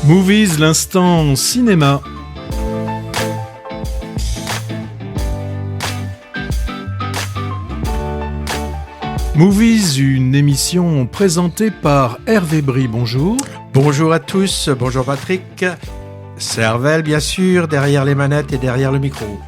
Movies, l'instant cinéma. Movies, une émission présentée par Hervé Brie. Bonjour. Bonjour à tous, bonjour Patrick. Servel, bien sûr, derrière les manettes et derrière le micro.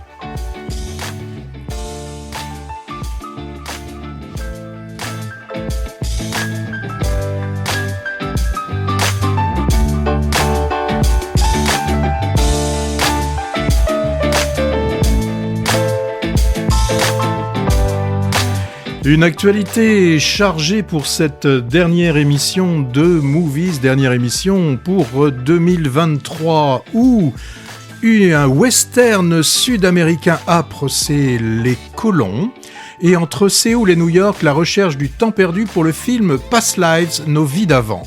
Une actualité chargée pour cette dernière émission de Movies, dernière émission pour 2023, où un western sud-américain âpre, c'est Les Colons, et entre Séoul et New York, la recherche du temps perdu pour le film Past Lives, Nos vies d'avant.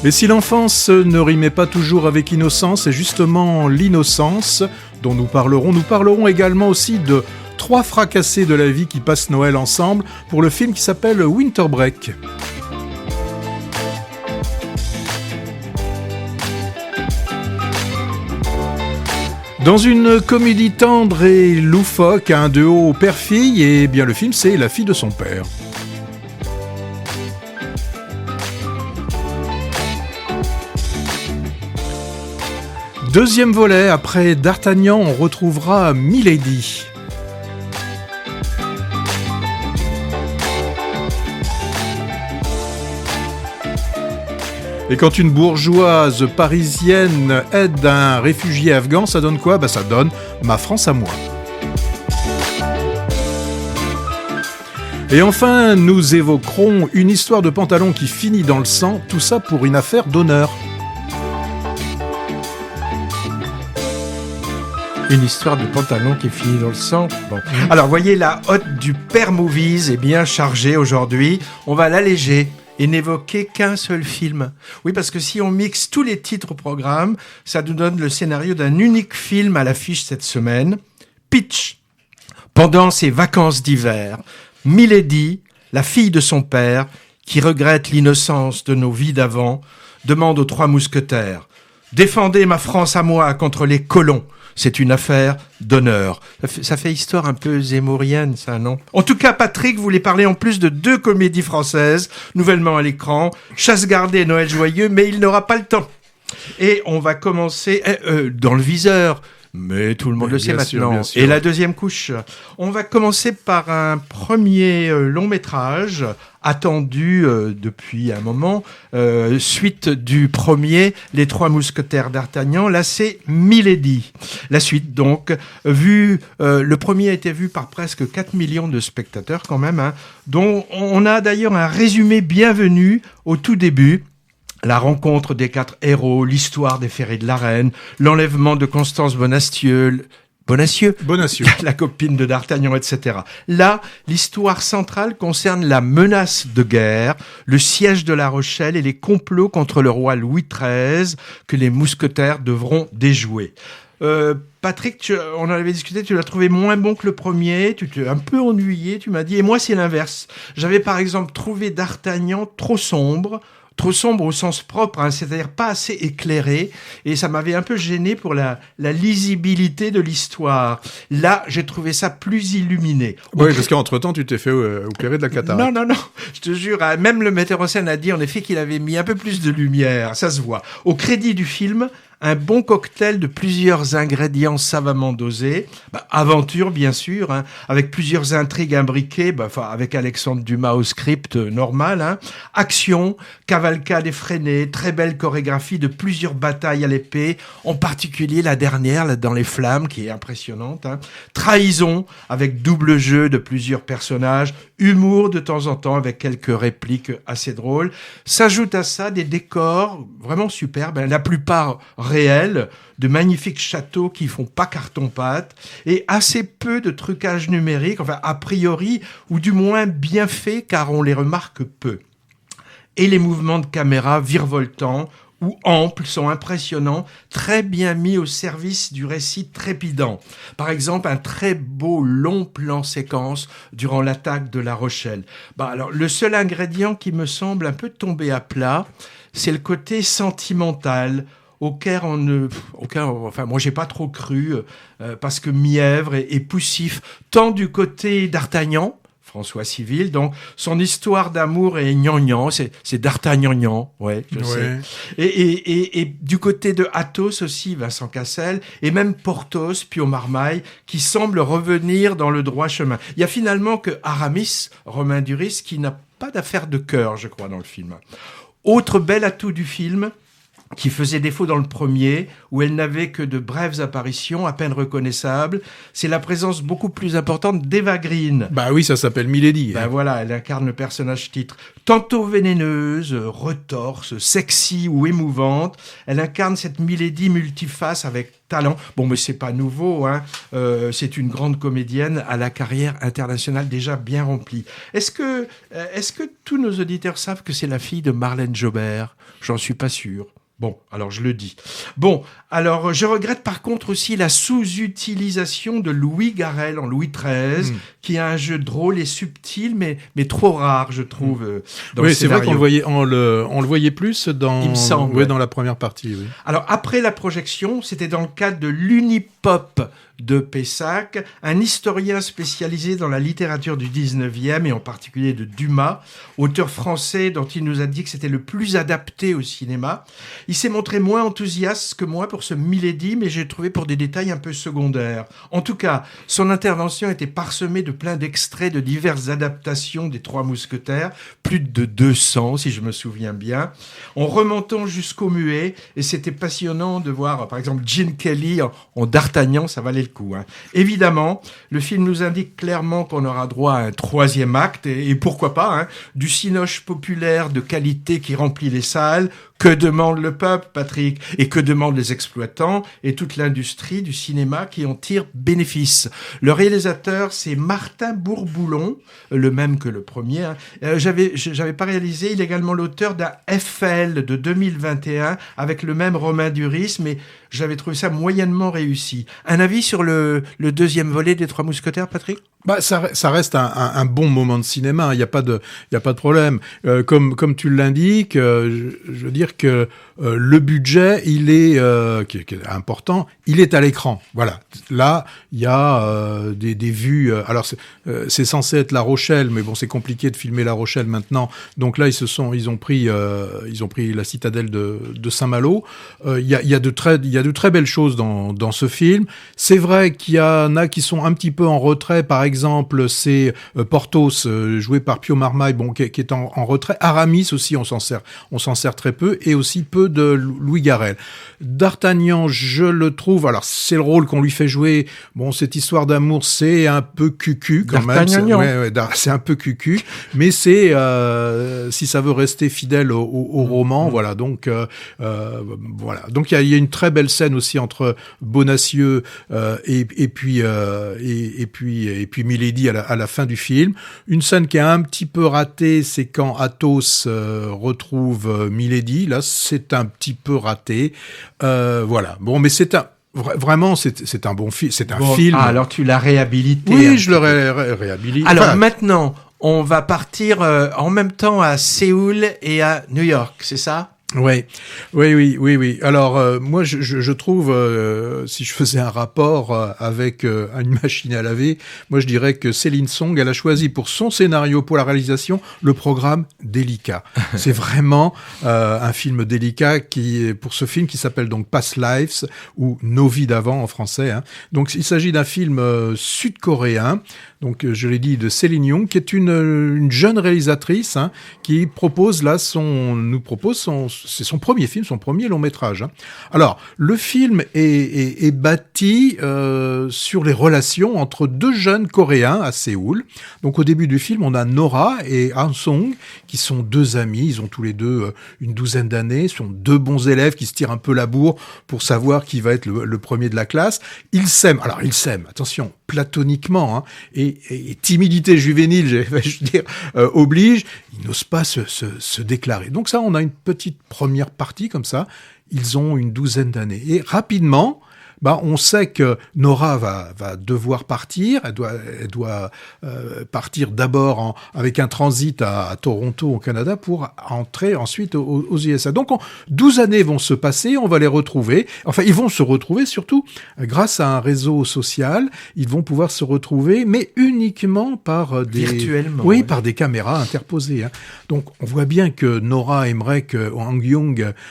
Mais si l'enfance ne rimait pas toujours avec innocence, c'est justement l'innocence dont nous parlerons. Nous parlerons également aussi de 3 fracassés de la vie qui passent Noël ensemble pour le film qui s'appelle Winter Break. Dans une comédie tendre et loufoque, un duo père-fille, et bien le film c'est La fille de son père. Deuxième volet, après D'Artagnan, on retrouvera Milady. Et quand une bourgeoise parisienne aide un réfugié afghan, ça donne quoi ? Ça donne Ma France à moi. Et enfin, nous évoquerons une histoire de pantalon qui finit dans le sang, tout ça pour une affaire d'honneur. Une histoire de pantalon qui finit dans le sang. Bon. Alors, voyez, la hotte du Père Movies est bien chargée aujourd'hui. On va l'alléger et n'évoquer qu'un seul film. Oui, parce que si on mixe tous les titres au programme, ça nous donne le scénario d'un unique film à l'affiche cette semaine. Pitch. Pendant ses vacances d'hiver, Milady, la fille de son père, qui regrette l'innocence de nos vies d'avant, demande aux 3 mousquetaires « Défendez ma France à moi contre les colons !» C'est une affaire d'honneur. Ça fait histoire un peu zémourienne, ça, non ? En tout cas, Patrick voulait parler en plus de 2 comédies françaises, nouvellement à l'écran, Chasse gardée et Noël joyeux, mais il n'aura pas le temps. Et on va commencer dans le viseur. Mais tout le monde le sait maintenant. Et la deuxième couche. On va commencer par un premier long métrage attendu depuis un moment, suite du premier, Les 3 mousquetaires d'Artagnan. Là, c'est Milady. La suite, donc, le premier a été vu par presque 4 millions de spectateurs quand même, dont on a d'ailleurs un résumé bienvenu au tout début. La rencontre des 4 héros, l'histoire des ferrets de la reine, l'enlèvement de Constance Bonacieux, la copine de D'Artagnan, etc. Là, l'histoire centrale concerne la menace de guerre, le siège de La Rochelle et les complots contre le roi Louis XIII que les mousquetaires devront déjouer. Patrick, on en avait discuté, tu l'as trouvé moins bon que le premier, tu t'es un peu ennuyé, tu m'as dit, et moi c'est l'inverse. J'avais par exemple trouvé D'Artagnan trop sombre au sens propre, c'est-à-dire pas assez éclairé, et ça m'avait un peu gêné pour la lisibilité de l'histoire. Là, j'ai trouvé ça plus illuminé. Oui, parce qu'entre-temps, tu t'es fait opérer de la cataracte. Non, je te jure, même le metteur en scène a dit en effet qu'il avait mis un peu plus de lumière, ça se voit. Au crédit du film, un bon cocktail de plusieurs ingrédients savamment dosés. Aventure, bien sûr, avec plusieurs intrigues imbriquées, avec Alexandre Dumas au script normal. Action, cavalcade effrénée, très belle chorégraphie de plusieurs batailles à l'épée, en particulier la dernière, là, dans les flammes, qui est impressionnante. Trahison, avec double jeu de plusieurs personnages, humour de temps en temps avec quelques répliques assez drôles. S'ajoute à ça des décors vraiment superbes, la plupart réels, de magnifiques châteaux qui font pas carton-pâte et assez peu de trucage numérique, enfin a priori, ou du moins bien fait car on les remarque peu. Et les mouvements de caméra virevoltants ou amples sont impressionnants, très bien mis au service du récit trépidant. Par exemple, un très beau long plan séquence durant l'attaque de La Rochelle. Alors, le seul ingrédient qui me semble un peu tombé à plat, c'est le côté sentimental, auquel moi j'ai pas trop cru, parce que mièvre et poussif, tant du côté d'Artagnan, François Civil, donc son histoire d'amour est gnangnan, c'est d'Artagnan, ouais, je sais. Et du côté de Athos aussi, Vincent Cassel, et même Porthos, Pio Marmaille, qui semble revenir dans le droit chemin. Il y a finalement que Aramis, Romain Duris, qui n'a pas d'affaire de cœur, je crois, dans le film. Autre bel atout du film, qui faisait défaut dans le premier, où elle n'avait que de brèves apparitions, à peine reconnaissables, c'est la présence beaucoup plus importante d'Eva Green. Bah oui, ça s'appelle Milady. Voilà, elle incarne le personnage titre. Tantôt vénéneuse, retorse, sexy ou émouvante, elle incarne cette Milady multiface avec talent. Bon, mais c'est pas nouveau, hein. C'est une grande comédienne à la carrière internationale déjà bien remplie. Est-ce que tous nos auditeurs savent que c'est la fille de Marlène Jobert ? J'en suis pas sûr. Bon, alors je le dis. Bon, alors je regrette par contre aussi la sous-utilisation de Louis Garrel en Louis XIII, qui a un jeu drôle et subtil, mais trop rare, je trouve. Dans oui, c'est vrai qu'on le voyait plus dans, il me semble, dans la première partie. Oui. Alors après la projection, c'était dans le cadre de l'Unipop de Pessac, un historien spécialisé dans la littérature du 19e et en particulier de Dumas, auteur français dont il nous a dit que c'était le plus adapté au cinéma. Il s'est montré moins enthousiaste que moi pour ce Milady, mais j'ai trouvé pour des détails un peu secondaires. En tout cas, son intervention était parsemée de plein d'extraits de diverses adaptations des Trois Mousquetaires, plus de 200 si je me souviens bien, en remontant jusqu'au muet, et c'était passionnant de voir par exemple Gene Kelly en D'Artagnan, ça valait le coup. Évidemment, le film nous indique clairement qu'on aura droit à un troisième acte, et pourquoi pas, du cinoche populaire de qualité qui remplit les salles. Que demande le peuple, Patrick ? Et que demandent les exploitants et toute l'industrie du cinéma qui en tire bénéfice ? Le réalisateur, c'est Martin Bourboulon, le même que le premier. J'avais pas réalisé. Il est également l'auteur d'un FL de 2021 avec le même Romain Duris, mais j'avais trouvé ça moyennement réussi. Un avis sur le deuxième volet des Trois Mousquetaires, Patrick ? Ça reste un bon moment de cinéma, il y a pas de problème. Comme tu l'indiques, je veux dire que le budget, il est qui est important, il est à l'écran. Voilà. Là, il y a des vues. Alors c'est censé être La Rochelle, mais bon, c'est compliqué de filmer La Rochelle maintenant. Donc là, ils ont pris la citadelle de Saint-Malo. Il y a de très belles choses dans ce film. C'est vrai qu'il y en a qui sont un petit peu en retrait. Par exemple, c'est Porthos, joué par Pio Marmaille, qui est en retrait. Aramis aussi, on s'en sert très peu, et aussi peu de Louis Garrel. D'Artagnan, je le trouve, alors c'est le rôle qu'on lui fait jouer. Bon, cette histoire d'amour, c'est un peu cucu quand même. C'est un peu cucu, mais c'est si ça veut rester fidèle au roman, voilà. Donc voilà. Donc il y a une très belle scène aussi entre Bonacieux et puis Milady à la fin du film. Une scène qui est un petit peu ratée, c'est quand Athos retrouve Milady. Là, c'est un petit peu raté. Voilà. Bon, mais vraiment, c'est un bon film. C'est un film. Ah, alors tu l'as réhabilité. Oui, je l'aurais réhabilité. Alors maintenant, on va partir en même temps à Séoul et à New York, c'est ça ? Oui. Alors moi, je trouve, si je faisais un rapport avec une machine à laver, moi je dirais que Céline Song, elle a choisi pour son scénario, pour la réalisation, le programme délicat. C'est vraiment un film délicat pour ce film qui s'appelle donc Past Lives, ou Nos vies d'avant en français. Donc il s'agit d'un film sud-coréen donc je l'ai dit, de Céline Young, qui est une jeune réalisatrice qui propose là c'est son premier film, son premier long métrage. Alors, le film est bâti sur les relations entre deux jeunes Coréens à Séoul. Donc au début du film, on a Nora et Han-sung, qui sont deux amis, ils ont tous les deux une douzaine d'années, sont deux bons élèves qui se tirent un peu la bourre pour savoir qui va être le premier de la classe. Ils s'aiment, attention, platoniquement, et timidité juvénile, je veux dire, oblige, ils n'osent pas se déclarer. Donc ça, on a une petite première partie comme ça, ils ont une douzaine d'années. Et rapidement, on sait que Nora va devoir partir. Elle doit partir d'abord avec un transit à Toronto, au Canada, pour entrer ensuite aux USA. Donc, 12 années vont se passer, on va les retrouver. Enfin, ils vont se retrouver surtout grâce à un réseau social. Ils vont pouvoir se retrouver, mais uniquement par virtuellement. Oui, par des caméras interposées. Donc, on voit bien que Nora aimerait que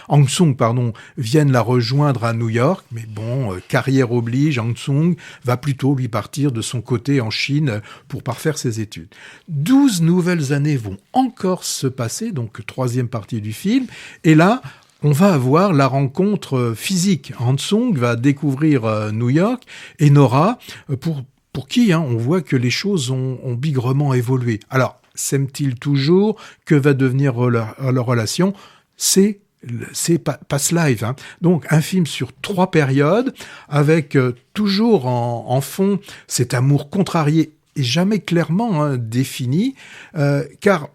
Han-sung vienne la rejoindre à New York, mais bon, carrière oblige, Han-sung va plutôt lui partir de son côté en Chine pour parfaire ses études. 12 nouvelles années vont encore se passer, donc troisième partie du film, et là, on va avoir la rencontre physique. Han-sung va découvrir New York, et Nora, pour qui on voit que les choses ont bigrement évolué. Alors, s'aiment-ils toujours? Que va devenir leur relation? C'est Past Life. Donc, un film sur 3 périodes, avec toujours en fond cet amour contrarié et jamais clairement défini, car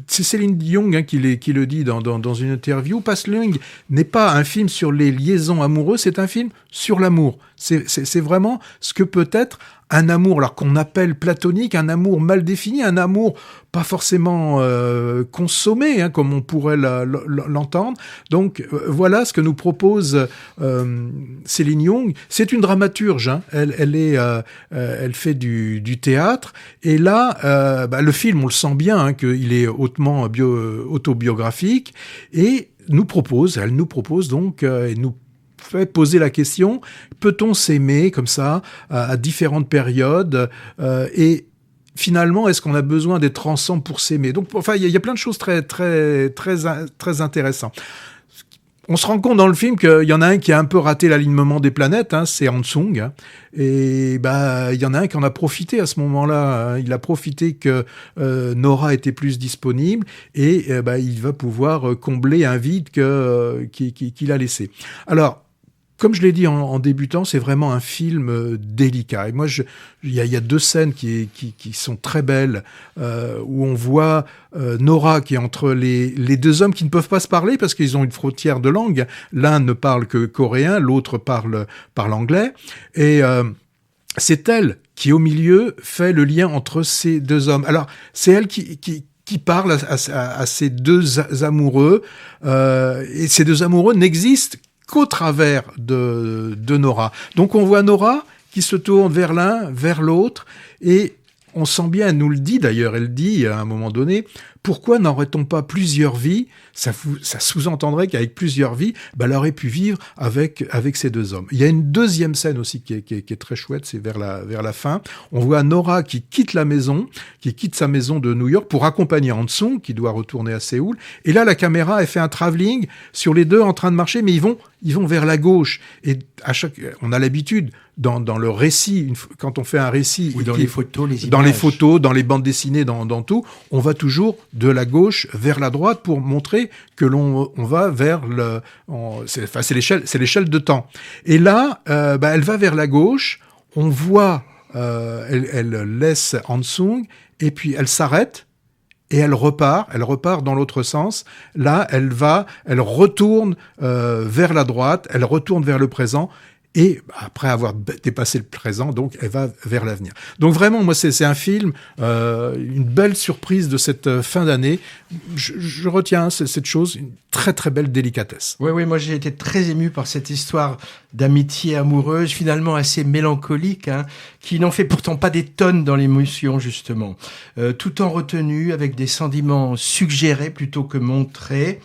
c'est Céline Young qui le dit dans une interview. Past Life n'est pas un film sur les liaisons amoureuses, c'est un film sur l'amour. C'est vraiment ce que peut être un amour, alors qu'on appelle platonique, un amour mal défini, un amour pas forcément consommé, comme on pourrait l'entendre. Donc voilà ce que nous propose Céline Young. C'est une dramaturge, elle fait du théâtre, et là, le film, on le sent bien, qu'il est hautement autobiographique, et elle nous propose donc, elle nous fait poser la question, peut-on s'aimer comme ça à différentes périodes et finalement, est-ce qu'on a besoin d'être ensemble pour s'aimer? Donc, enfin, il y a plein de choses très, très, très, très intéressantes. On se rend compte dans le film qu'il y en a un qui a un peu raté l'alignement des planètes, c'est Han-sung, et il y en a un qui en a profité à ce moment-là. Il a profité que Nora était plus disponible, et il va pouvoir combler un vide qu'il a laissé. Alors, comme je l'ai dit en débutant, c'est vraiment un film délicat. Et moi, il y a 2 scènes qui sont très belles, où on voit Nora qui est entre les 2 hommes qui ne peuvent pas se parler parce qu'ils ont une frontière de langue. L'un ne parle que coréen, l'autre parle anglais. Et c'est elle qui, au milieu, fait le lien entre ces 2 hommes. Alors, c'est elle qui parle à ces 2 amoureux, et ces 2 amoureux n'existent qu'au travers de Nora. Donc on voit Nora qui se tourne vers l'un, vers l'autre, et on sent bien, elle nous le dit d'ailleurs, elle dit à un moment donné, pourquoi n'aurait-on pas plusieurs vies? Ça sous-entendrait qu'avec plusieurs vies, elle aurait pu vivre avec ces 2 hommes. Il y a une 2e scène aussi qui est très chouette, c'est vers la fin. On voit Nora qui quitte sa maison de New York pour accompagner Han-sung, qui doit retourner à Séoul. Et là, la caméra, elle fait un travelling sur les 2 en train de marcher, mais ils vont vers la gauche. Et on a l'habitude, dans le récit, quand on fait un récit... Ou dans les photos, les images. Dans les photos, dans les bandes dessinées, dans tout, on va toujours de la gauche vers la droite pour montrer que on va vers c'est l'échelle de temps. Et là, elle va vers la gauche, on voit, elle laisse Han-sung, et puis elle s'arrête, et elle repart dans l'autre sens. Là, elle retourne vers la droite, elle retourne vers le présent, et après avoir dépassé le présent, donc elle va vers l'avenir. Donc vraiment, moi, c'est un film, une belle surprise de cette fin d'année. Je retiens cette chose, une très très belle délicatesse. Oui, moi j'ai été très ému par cette histoire d'amitié amoureuse, finalement assez mélancolique, qui n'en fait pourtant pas des tonnes dans l'émotion, justement. Tout en retenue, avec des sentiments suggérés plutôt que montrés.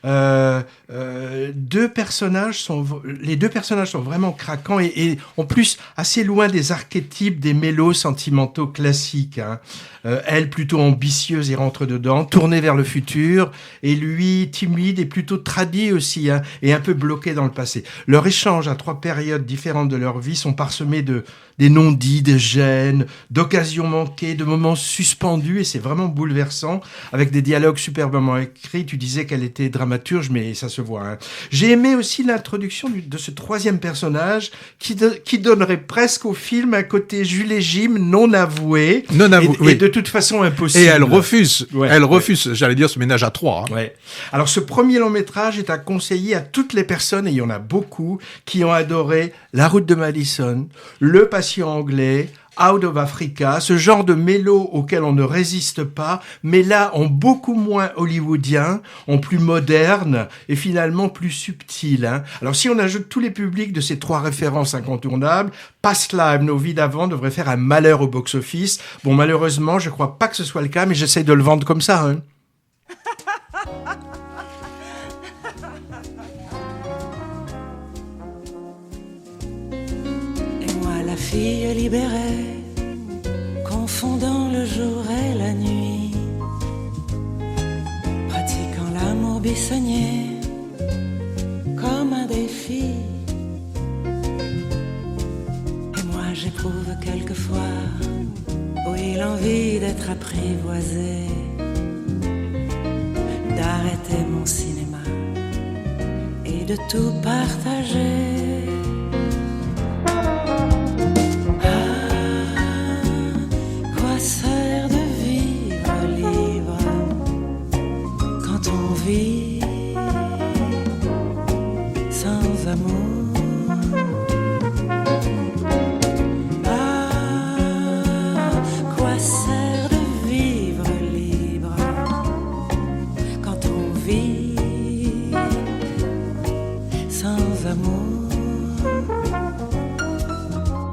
les deux personnages sont vraiment craquants et en plus assez loin des archétypes des mélos sentimentaux classiques. Hein. Elle plutôt ambitieuse et rentre dedans, tournée vers le futur, et lui timide et plutôt tradit aussi, hein, et un peu bloqué dans le passé. Leur échange à 3 périodes différentes de leur vie sont parsemés des non-dits, des gênes, d'occasions manquées, de moments suspendus, et c'est vraiment bouleversant, avec des dialogues superbement écrits. Tu disais qu'elle était dramaturge, mais ça se voit. Hein. J'ai aimé aussi l'introduction de ce 3e personnage qui donnerait presque au film un côté Jules et Jim non avoué, oui. Et de toute façon impossible. Et elle refuse, j'allais dire, ce ménage à 3. Hein. Ouais. Alors ce premier long métrage est à conseiller à toutes les personnes, et il y en a beaucoup, qui ont adoré La route de Madison, Le patient anglais, Out of Africa, ce genre de mélo auquel on ne résiste pas, mais là en beaucoup moins hollywoodien, en plus moderne et finalement plus subtil. Hein. Alors si on ajoute tous les publics de ces 3 références incontournables, Past Lives, nos vies d'avant devraient faire un malheur au box-office. Bon, malheureusement, je crois pas que ce soit le cas, mais j'essaie de le vendre comme ça. Hein. La fille libérée, confondant le jour et la nuit, pratiquant l'amour buissonnier comme un défi. Et moi j'éprouve quelquefois, oui, l'envie d'être apprivoisée, d'arrêter mon cinéma et de tout partager. Sert de vivre libre quand on vit sans amour. Quoi sert de vivre libre quand on vit sans amour?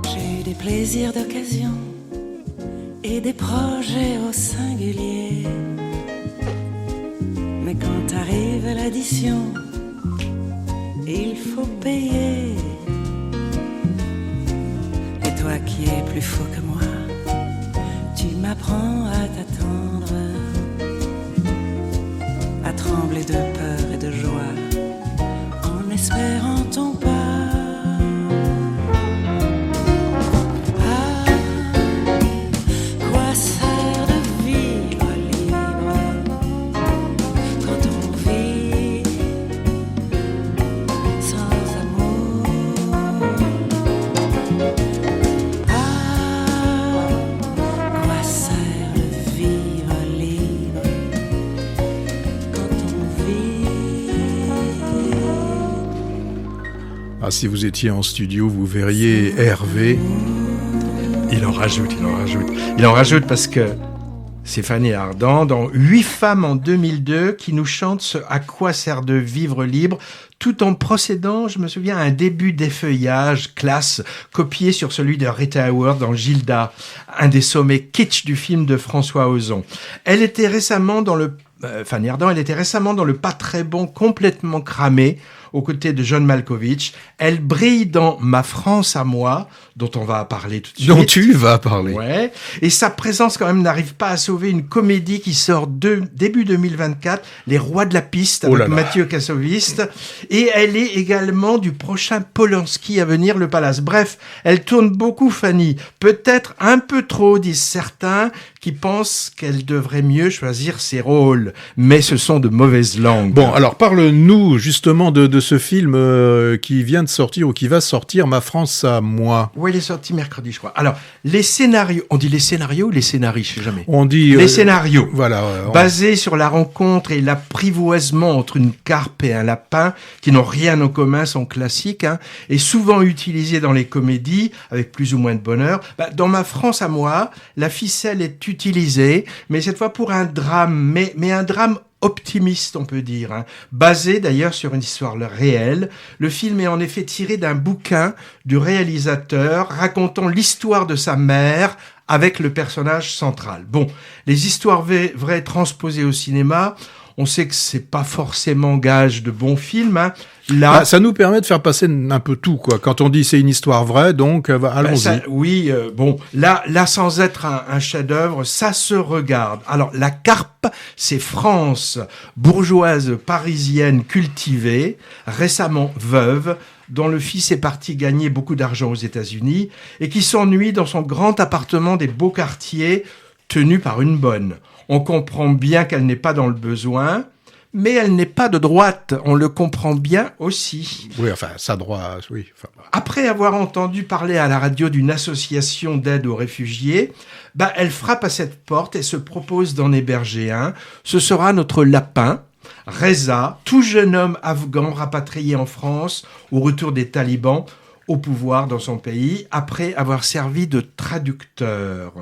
J'ai eu des plaisirs d'occasion et des projets au singulier. Mais quand arrive l'addition, il faut payer. Et toi qui es plus fou que moi, tu m'apprends à t'attendre, à trembler de peur et de joie, en espérant ton pas. Ah, si vous étiez en studio, vous verriez Hervé. Il en rajoute parce que c'est Fanny Ardant dans 8 femmes en 2002 qui nous chante ce À quoi sert de vivre libre, tout en procédant, je me souviens, à un début d'effeuillage classe copié sur celui de Rita Hayworth dans Gilda, un des sommets kitsch du film de François Ozon. Elle était récemment dans le Fanny Ardant, elle était récemment dans le pas très bon Complètement cramé, aux côtés de John Malkovich. Elle brille dans Ma France à moi, dont on va parler tout de suite. Dont tu vas parler. Ouais. Et sa présence quand même n'arrive pas à sauver une comédie qui sort début 2024, Les Rois de la piste, avec Mathieu Kassovitz. Et elle est également du prochain Polanski à venir, Le Palace. Bref, elle tourne beaucoup, Fanny. Peut-être un peu trop, disent certains, qui pensent qu'elle devrait mieux choisir ses rôles. Mais ce sont de mauvaises langues. Bon, alors parle-nous justement de ce film qui vient de sortir ou qui va sortir, Ma France à moi. Oui, il est sorti mercredi, je crois. Alors, les scénarios, on dit les scénarios ou les scénarii, je sais jamais. On dit les scénarios. Voilà. Basés sur la rencontre et l'apprivoisement entre une carpe et un lapin, qui n'ont rien en commun, sont classiques, hein, et souvent utilisés dans les comédies, avec plus ou moins de bonheur. Dans Ma France à moi, la ficelle est utilisée, mais cette fois pour un drame, mais un drame optimiste, on peut dire, hein. Basé d'ailleurs sur une histoire réelle. Le film est en effet tiré d'un bouquin du réalisateur racontant l'histoire de sa mère avec le personnage central. Bon, les histoires vraies transposées au cinéma, On sait que c'est pas forcément gage de bon film. Hein. Là, ça nous permet de faire passer un peu tout, quoi. Quand on dit c'est une histoire vraie, donc allons-y. Oui, bon, là, sans être un chef-d'œuvre, ça se regarde. Alors, la Carpe, c'est France, bourgeoise parisienne cultivée, récemment veuve, dont le fils est parti gagner beaucoup d'argent aux États-Unis et qui s'ennuie dans son grand appartement des beaux quartiers tenu par une bonne. On comprend bien qu'elle n'est pas dans le besoin, mais elle n'est pas de droite. On le comprend bien aussi. Oui, enfin, sa droite, oui. Enfin, Après avoir entendu parler à la radio d'une association d'aide aux réfugiés, elle frappe à cette porte et se propose d'en héberger un. Ce sera notre lapin, Reza, tout jeune homme afghan rapatrié en France au retour des talibans au pouvoir dans son pays, après avoir servi de traducteur.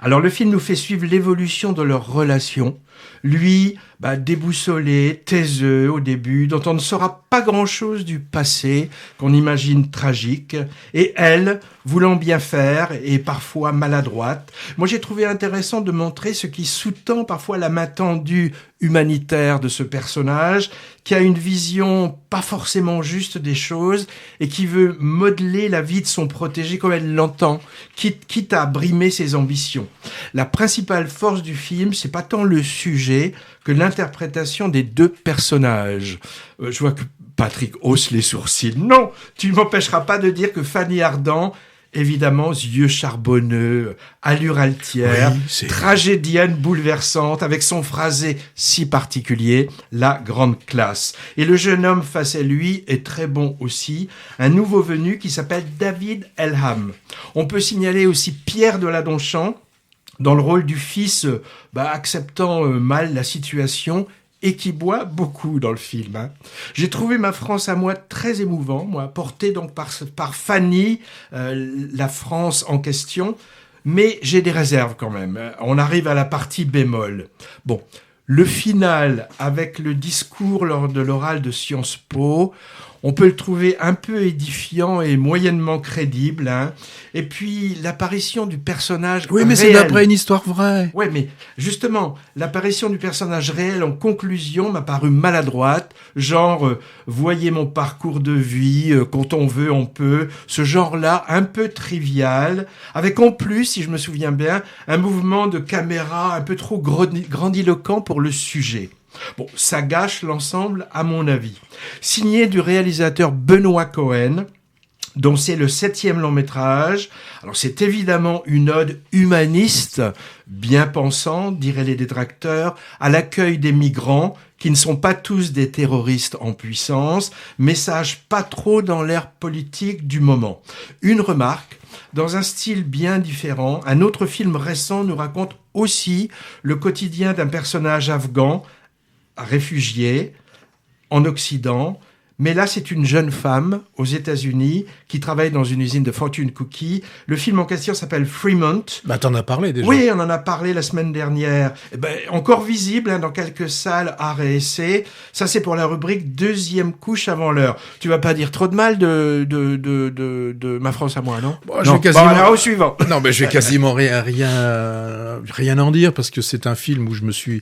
Alors le film nous fait suivre l'évolution de leur relation. Lui, déboussolé, taiseux au début, dont on ne saura pas grand-chose du passé, qu'on imagine tragique, et elle, voulant bien faire et parfois maladroite. Moi, j'ai trouvé intéressant de montrer ce qui sous-tend parfois la main tendue humanitaire de ce personnage, qui a une vision pas forcément juste des choses et qui veut modeler la vie de son protégé comme elle l'entend, quitte à brimer ses ambitions. La principale force du film, c'est pas tant le sujet que l'interprétation des deux personnages. Je vois que Patrick hausse les sourcils. Non, tu ne m'empêcheras pas de dire que Fanny Ardant, évidemment, yeux charbonneux, allure altière, tragédienne bouleversante, avec son phrasé si particulier, la grande classe. Et le jeune homme face à lui est très bon aussi, un nouveau venu qui s'appelle David Elham. On peut signaler aussi Pierre Deladonchamp, dans le rôle du fils acceptant mal la situation et qui boit beaucoup dans le film. Hein. J'ai trouvé Ma France à moi très émouvant, porté donc par Fanny, la France en question, mais j'ai des réserves quand même. On arrive à la partie bémol. Bon, le final avec le discours lors de l'oral de Sciences Po, on peut le trouver un peu édifiant et moyennement crédible. Hein. Et puis, l'apparition du personnage Oui, mais réel. c'est d'après une histoire vraie. Oui, mais justement, l'apparition du personnage réel en conclusion m'a paru maladroite. Genre, voyez mon parcours de vie, quand on veut, on peut. Ce genre-là, un peu trivial. Avec en plus, si je me souviens bien, un mouvement de caméra un peu trop grandiloquent pour le sujet. Bon, ça gâche l'ensemble, à mon avis. Signé du réalisateur Benoît Cohen, dont c'est le 7e long métrage. Alors, c'est évidemment une ode humaniste, bien pensante, diraient les détracteurs, à l'accueil des migrants, qui ne sont pas tous des terroristes en puissance, message pas trop dans l'ère politique du moment. Une remarque, dans un style bien différent, un autre film récent nous raconte aussi le quotidien d'un personnage afghan, réfugié en Occident, mais là c'est une jeune femme aux États-Unis qui travaille dans une usine de fortune cookies. Le film en question s'appelle Fremont. T'en as parlé déjà. Oui, on en a parlé la semaine dernière. Encore visible dans quelques salles art et essai. Ça c'est pour la rubrique deuxième couche avant l'heure. Tu vas pas dire trop de mal de Ma France à moi, non? Je vais quasiment... au suivant. Non, mais je vais quasiment rien en dire parce que c'est un film où je me suis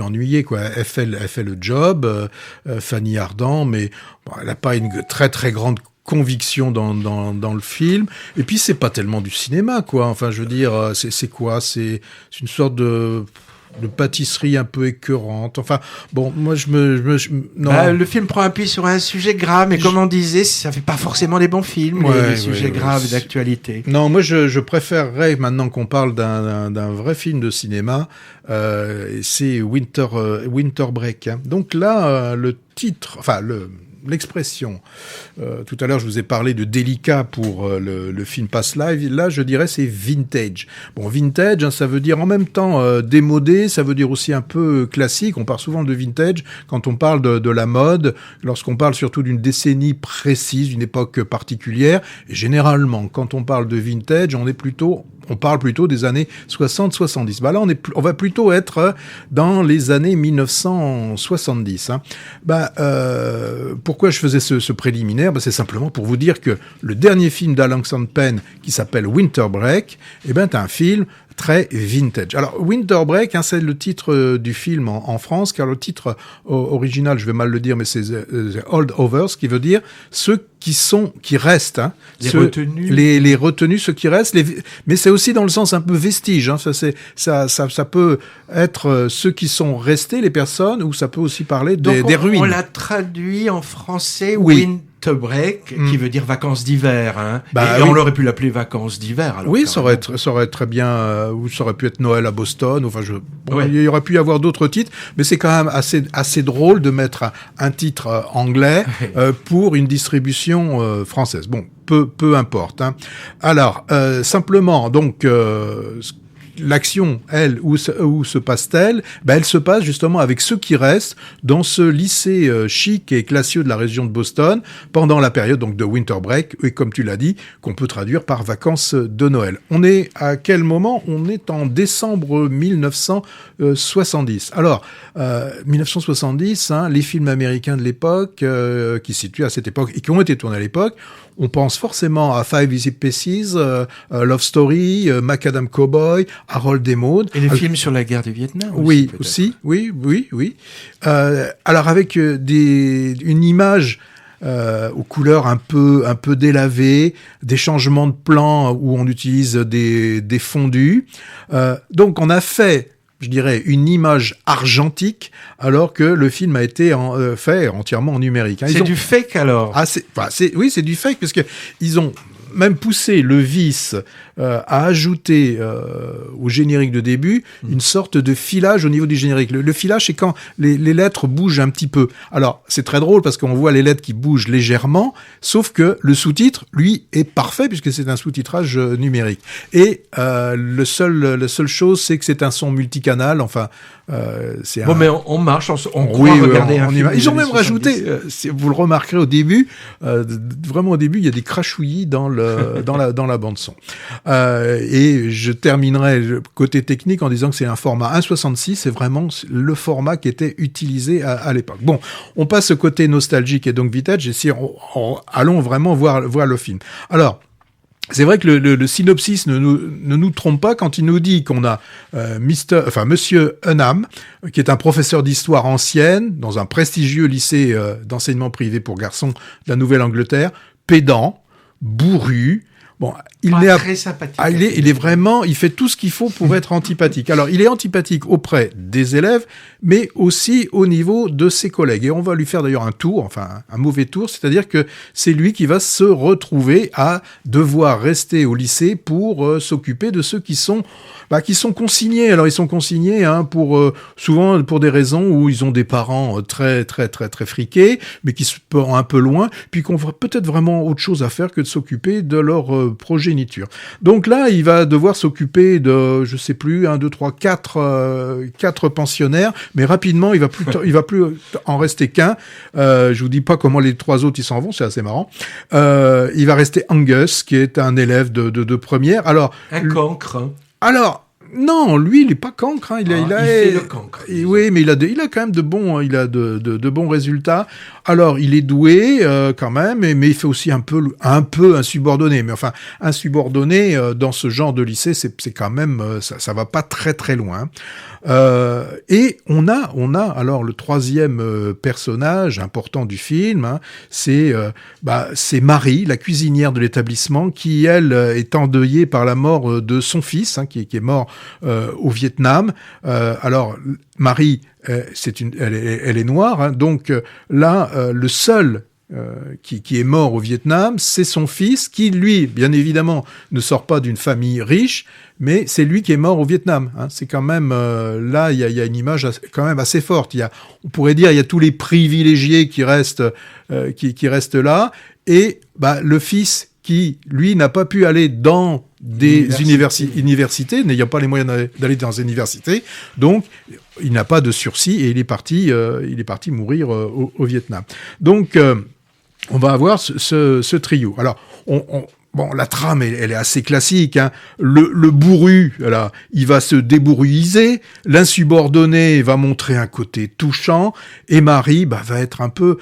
ennuyé, quoi. Elle fait le job, Fanny Ardant, mais elle n'a pas une très très grande conviction dans le film. Et puis c'est pas tellement du cinéma, quoi. Enfin, je veux dire, c'est quoi? C'est une sorte de pâtisserie un peu écœurante. Enfin, bon, moi non. Le film prend appui sur un sujet grave, mais comme on disait, ça fait pas forcément des bons films, les sujets graves d'actualité. Non, moi je préférerais, maintenant qu'on parle d'un vrai film de cinéma, c'est Winter Break. Hein. Donc là, le titre, enfin l'expression. Tout à l'heure, je vous ai parlé de délicat pour le film Past Live. Là, je dirais c'est vintage. Bon, vintage, hein, ça veut dire en même temps démodé, ça veut dire aussi un peu classique. On parle souvent de vintage quand on parle de la mode, lorsqu'on parle surtout d'une décennie précise, d'une époque particulière. Et généralement, quand on parle de vintage, on parle plutôt des années 60-70. Là, on va plutôt être dans les années 1970. Hein. Pourquoi je faisais ce préliminaire? C'est simplement pour vous dire que le dernier film d'Alan Penn, qui s'appelle Winter Break, t'as un film très vintage. Alors, Winter Break, c'est le titre du film en France, car le titre original, je vais mal le dire, mais c'est The Holdovers, qui veut dire ceux qui restent. Les retenus. Les retenus, ceux qui restent. Mais c'est aussi dans le sens un peu vestige. Ça peut être ceux qui sont restés, les personnes, ou ça peut aussi parler des ruines. On l'a traduit en français, oui. Winter Break, qui veut dire vacances d'hiver. Et oui. on aurait pu l'appeler vacances d'hiver. Alors, oui, ça aurait très bien, ou ça aurait pu être Noël à Boston. Enfin, il y aurait pu y avoir d'autres titres, mais c'est quand même assez drôle de mettre un titre anglais pour une distribution française. Bon, peu importe. Alors, simplement, donc. L'action, elle, où se passe-t-elle ? Elle se passe justement avec ceux qui restent dans ce lycée chic et classieux de la région de Boston pendant la période donc de Winter Break, et comme tu l'as dit, qu'on peut traduire par vacances de Noël. On est à quel moment ? On est en décembre 1970. Alors, 1970, les films américains de l'époque, qui se situent à cette époque et qui ont été tournés à l'époque, on pense forcément à Five Easy Pieces, Love Story, Macadam Cowboy, Harold et Maude. Et les films sur la guerre du Vietnam aussi. Oui. Alors avec une image aux couleurs un peu délavées, des changements de plan où on utilise des fondus. Donc on a fait, je dirais, une image argentique, alors que le film a été fait entièrement en numérique. C'est du fake, alors ? Oui, c'est du fake, parce que ils ont même poussé le vice à ajouter au générique de début une sorte de filage au niveau du générique. Le filage, c'est quand les lettres bougent un petit peu. Alors, c'est très drôle parce qu'on voit les lettres qui bougent légèrement, sauf que le sous-titre, lui, est parfait puisque c'est un sous-titrage numérique. Et la seule chose, c'est que c'est un son multicanal. Enfin, mais on marche, on croit regarder un film. Ils ont même rajouté, vous le remarquerez au début, vraiment au début, il y a des crachouillis dans la bande son. Et je terminerai côté technique en disant que c'est un format 1.66, c'est vraiment le format qui était utilisé à l'époque. Bon, on passe au côté nostalgique et donc vintage, et allons vraiment voir le film. Alors, c'est vrai que le synopsis ne nous trompe pas quand il nous dit qu'on a Monsieur Unham, qui est un professeur d'histoire ancienne dans un prestigieux lycée d'enseignement privé pour garçons de la Nouvelle-Angleterre, pédant, bourru. Bon, très sympathique. Il est vraiment, il fait tout ce qu'il faut pour être antipathique. Alors, il est antipathique auprès des élèves, mais aussi au niveau de ses collègues. Et on va lui faire d'ailleurs un mauvais tour, c'est-à-dire que c'est lui qui va se retrouver à devoir rester au lycée pour s'occuper de ceux qui sont consignés. Alors, ils sont consignés souvent pour des raisons où ils ont des parents très, très, très, très friqués, mais qui se portent un peu loin, puis qu'on va peut-être vraiment autre chose à faire que de s'occuper de leur progéniture. Donc là, il va devoir s'occuper de, je sais plus, 1, 2, 3, 4 pensionnaires, mais rapidement, il va plus en rester qu'un. Je vous dis pas comment les 3 autres ils s'en vont, c'est assez marrant. Il va rester Angus, qui est un élève de première. Alors, un cancre. Alors, non, lui, il est pas cancre. Il fait le cancre. Oui, mais il a quand même de bons résultats. Alors, il est doué quand même, mais il fait aussi un peu insubordonné. Mais enfin, insubordonné dans ce genre de lycée, c'est quand même ça va pas très très loin. Et on a alors le troisième personnage important du film, c'est Marie, la cuisinière de l'établissement, qui elle est endeuillée par la mort de son fils, qui est mort au Vietnam. Alors Marie, elle est noire, donc là le seul qui est mort au Vietnam, c'est son fils, qui lui, bien évidemment, ne sort pas d'une famille riche, mais c'est lui qui est mort au Vietnam. C'est quand même là, il y a une image quand même assez forte. On pourrait dire, il y a tous les privilégiés qui restent là, et le fils qui, lui, n'a pas pu aller dans des universités, n'ayant pas les moyens d'aller dans des universités, donc il n'a pas de sursis et il est parti mourir au Vietnam. Donc on va avoir ce trio. Alors Bon, la trame, elle est assez classique, hein. Le bourru, là, il va se débourruiser, l'insubordonné va montrer un côté touchant, et Marie, va être un peu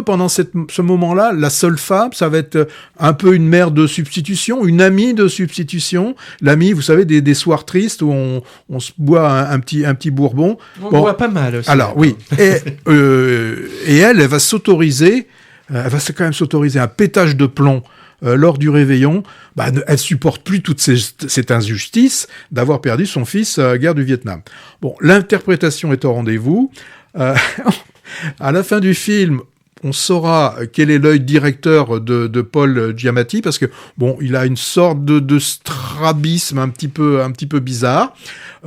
pendant ce moment-là, la seule femme, ça va être un peu une mère de substitution, une amie de substitution, l'amie, vous savez, des soirs tristes où on se boit un petit bourbon. On boit pas mal aussi. Alors, oui. Et elle va s'autoriser, quand même s'autoriser un pétage de plomb lors du réveillon. Elle supporte plus toute cette injustice d'avoir perdu son fils à la guerre du Vietnam. Bon, l'interprétation est au rendez-vous. À la fin du film, on saura quel est l'œil directeur de Paul Giamatti, parce que bon, il a une sorte de strabisme un petit peu bizarre.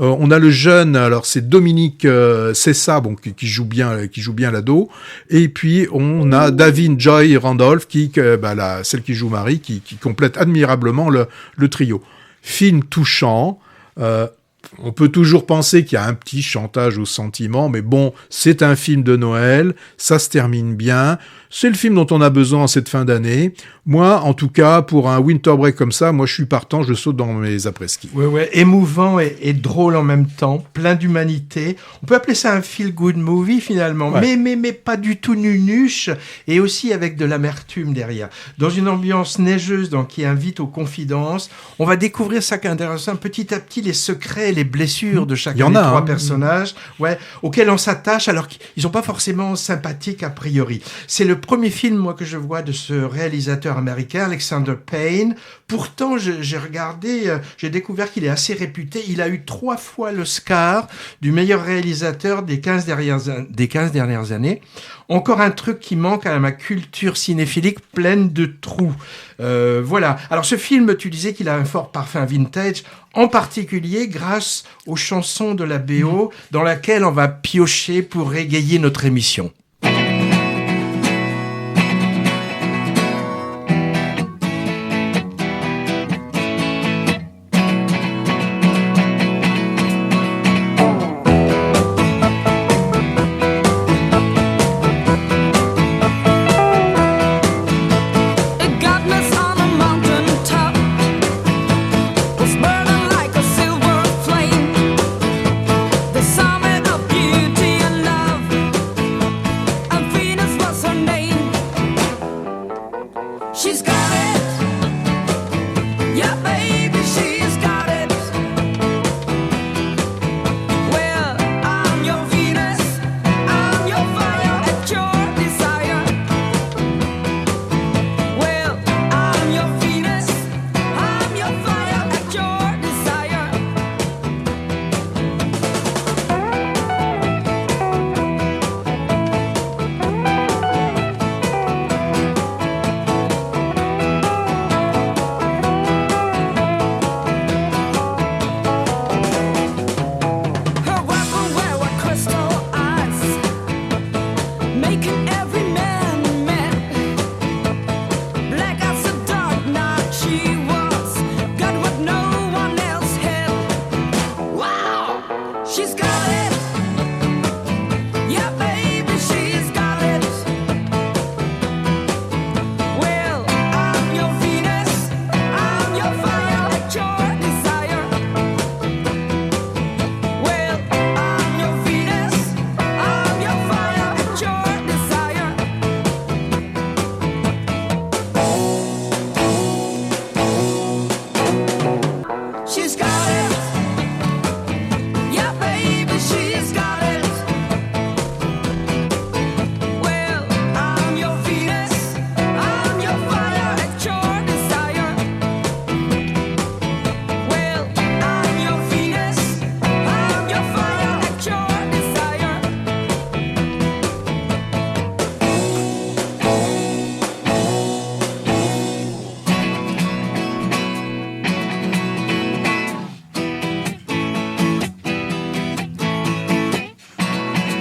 On a le jeune, alors c'est Dominique Sessa, bon, qui joue bien l'ado, et puis on a Davin Joy Randolph, celle qui joue Marie, qui complète admirablement le trio. Film touchant. On peut toujours penser qu'il y a un petit chantage au sentiment, mais bon, c'est un film de Noël, ça se termine bien, c'est le film dont on a besoin en cette fin d'année. Moi, en tout cas, pour un winter break comme ça, moi je suis partant, je saute dans mes après-ski. Ouais, émouvant et drôle en même temps, plein d'humanité. On peut appeler ça un feel-good movie finalement, ouais. mais pas du tout nunuche, et aussi avec de l'amertume derrière. Dans une ambiance neigeuse qui invite aux confidences, on va découvrir ça qui est intéressant, petit à petit les secrets, les blessures de chacun des trois personnages, auxquels on s'attache alors qu'ils sont pas forcément sympathiques a priori. C'est le premier film, moi, que je vois de ce réalisateur américain, Alexander Payne. Pourtant, j'ai regardé, j'ai découvert qu'il est assez réputé. Il a eu 3 fois l'Oscar du meilleur réalisateur des 15 dernières années. Encore un truc qui manque à ma culture cinéphilique pleine de trous. Voilà. Alors, ce film, tu disais qu'il a un fort parfum vintage, en particulier grâce aux chansons de la BO dans laquelle on va piocher pour égayer notre émission.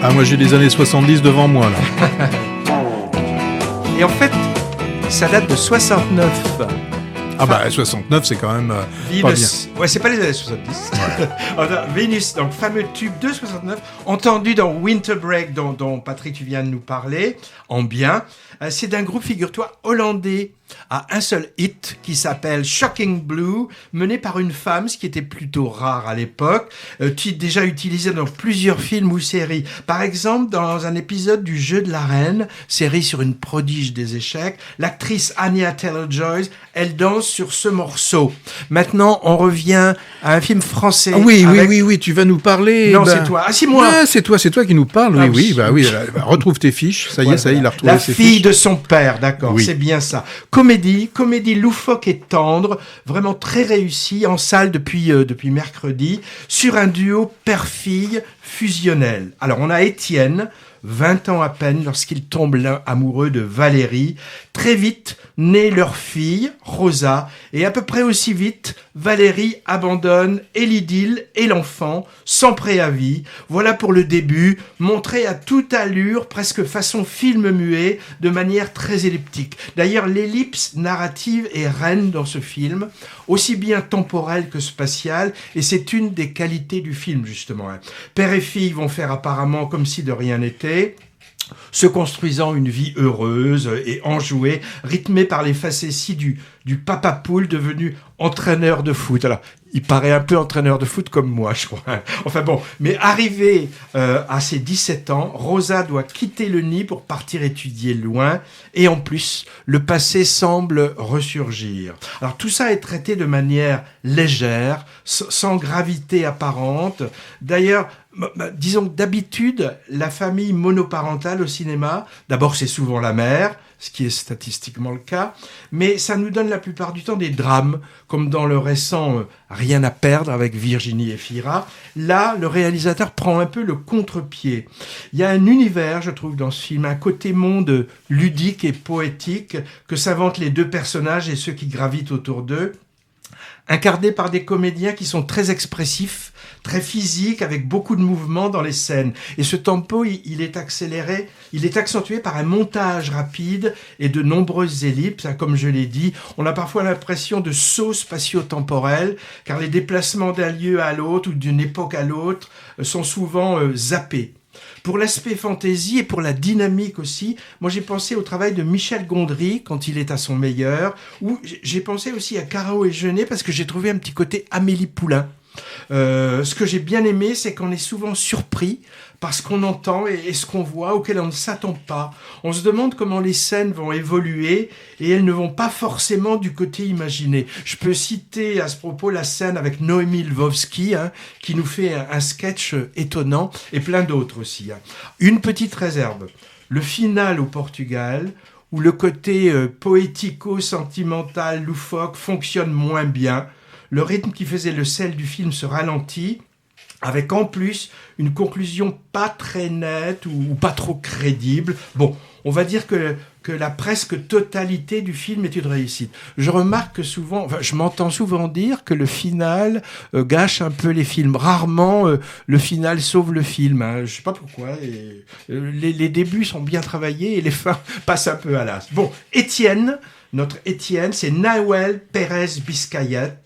Ah, moi j'ai les années 70 devant moi là. Et en fait, ça date de 69. Ah bah 69 c'est quand même Venus. Pas bien. Ouais, c'est pas les années 70. Ouais. Venus, donc fameux tube de 69, entendu dans Winter Break dont Patrick tu viens de nous parler, en bien. C'est d'un groupe, figure-toi, hollandais. à un seul hit qui s'appelle Shocking Blue, mené par une femme, ce qui était plutôt rare à l'époque, titre déjà utilisé dans plusieurs films ou séries. Par exemple, dans un épisode du Jeu de la Reine, série sur une prodige des échecs, l'actrice Anya Taylor-Joy, elle danse sur ce morceau. Maintenant, on revient à un film français. Ah oui, tu vas nous parler. Non, c'est toi. Ah, c'est moi. Ah, c'est toi qui nous parle. Ah, oui. Retrouve tes fiches. Ça y est, il a retrouvé La ses fille fiches. de son père, d'accord, Oui. c'est bien ça. Comédie loufoque et tendre, vraiment très réussie, en salle depuis mercredi, sur un duo père-fille fusionnel. Alors, on a Étienne, 20 ans à peine, lorsqu'il tombe amoureux de Valérie. Très vite, naît leur fille, Rosa, et à peu près aussi vite, Valérie abandonne et l'idylle et l'enfant, sans préavis. Voilà pour le début, montré à toute allure, presque façon film muet, de manière très elliptique. D'ailleurs, l'ellipse narrative est reine dans ce film, aussi bien temporelle que spatiale, et c'est une des qualités du film, justement. Père et fille vont faire apparemment comme si de rien n'était, se construisant une vie heureuse et enjouée, rythmée par les facéties du papa poule devenu entraîneur de foot. Alors, il paraît un peu entraîneur de foot comme moi, je crois. Enfin bon, mais arrivé à ses 17 ans, Rosa doit quitter le nid pour partir étudier loin, et en plus, le passé semble ressurgir. Alors tout ça est traité de manière légère, sans gravité apparente. D'ailleurs, disons que d'habitude, la famille monoparentale au cinéma, d'abord c'est souvent la mère, ce qui est statistiquement le cas, mais ça nous donne la plupart du temps des drames, comme dans le récent Rien à perdre avec Virginie Efira. Là, le réalisateur prend un peu le contre-pied. Il y a un univers, je trouve, dans ce film, un côté monde ludique et poétique que s'inventent les deux personnages et ceux qui gravitent autour d'eux, incarnés par des comédiens qui sont très expressifs, très physiques, avec beaucoup de mouvements dans les scènes. Et ce tempo, il est accéléré, il est accentué par un montage rapide et de nombreuses ellipses. Comme je l'ai dit, on a parfois l'impression de sauts spatio-temporels, car les déplacements d'un lieu à l'autre ou d'une époque à l'autre sont souvent zappés. Pour l'aspect fantaisie et pour la dynamique aussi, moi j'ai pensé au travail de Michel Gondry quand il est à son meilleur, ou j'ai pensé aussi à Caro et Jeunet parce que j'ai trouvé un petit côté Amélie Poulain. Ce que j'ai bien aimé, c'est qu'on est souvent surpris par ce qu'on entend et ce qu'on voit auquel on ne s'attend pas. On se demande comment les scènes vont évoluer et elles ne vont pas forcément du côté imaginé. Je peux citer à ce propos la scène avec Noémie Lvovsky, qui nous fait un sketch étonnant, et plein d'autres aussi. Une petite réserve. Le final au Portugal, où le côté poético-sentimental, loufoque, fonctionne moins bien. Le rythme qui faisait le sel du film se ralentit, avec en plus une conclusion pas très nette ou pas trop crédible. Bon, on va dire que la presque totalité du film est une réussite. Je remarque que souvent, je m'entends souvent dire que le final gâche un peu les films. Rarement, le final sauve le film. Je sais pas pourquoi. Les débuts sont bien travaillés et les fins passent un peu à l'as. Bon, notre Étienne, c'est Nahuel Pérez Biscayet,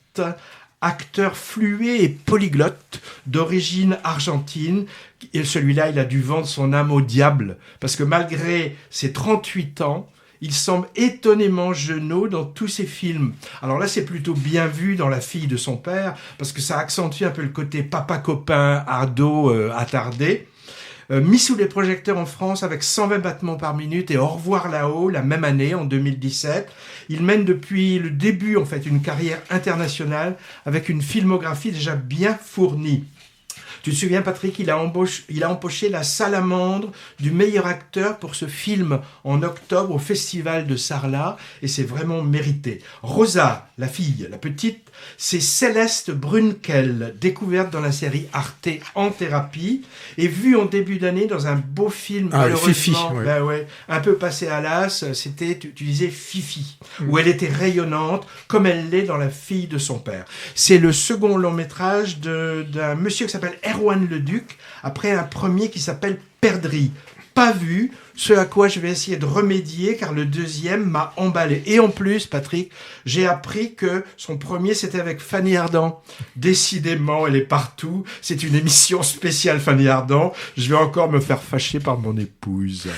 acteur fluet et polyglotte d'origine argentine. Et celui-là, il a dû vendre son âme au diable, parce que malgré ses 38 ans, il semble étonnamment jeunot dans tous ses films. Alors là, c'est plutôt bien vu dans La fille de son père, parce que ça accentue un peu le côté papa copain, ado, attardé. Mis sous les projecteurs en France avec 120 battements par minute et Au revoir là-haut, la même année, en 2017. Il mène depuis le début, en fait, une carrière internationale avec une filmographie déjà bien fournie. Tu te souviens, Patrick, il a empoché la salamandre du meilleur acteur pour ce film en octobre au Festival de Sarlat, et c'est vraiment mérité. Rosa, la fille, la petite, c'est Céleste Brunkel, découverte dans la série Arte En Thérapie, et vue en début d'année dans un beau film, malheureusement, Fifi, ouais. Un peu passé à l'as, c'était, tu disais Fifi, où elle était rayonnante, comme elle l'est dans La fille de son père. C'est le second long métrage d'un monsieur qui s'appelle Erwan Leduc, après un premier qui s'appelle Perdrix. Pas vu, ce à quoi je vais essayer de remédier, car le deuxième m'a emballé. Et en plus, Patrick, j'ai appris que son premier, c'était avec Fanny Ardant. Décidément, elle est partout. C'est une émission spéciale Fanny Ardant. Je vais encore me faire fâcher par mon épouse.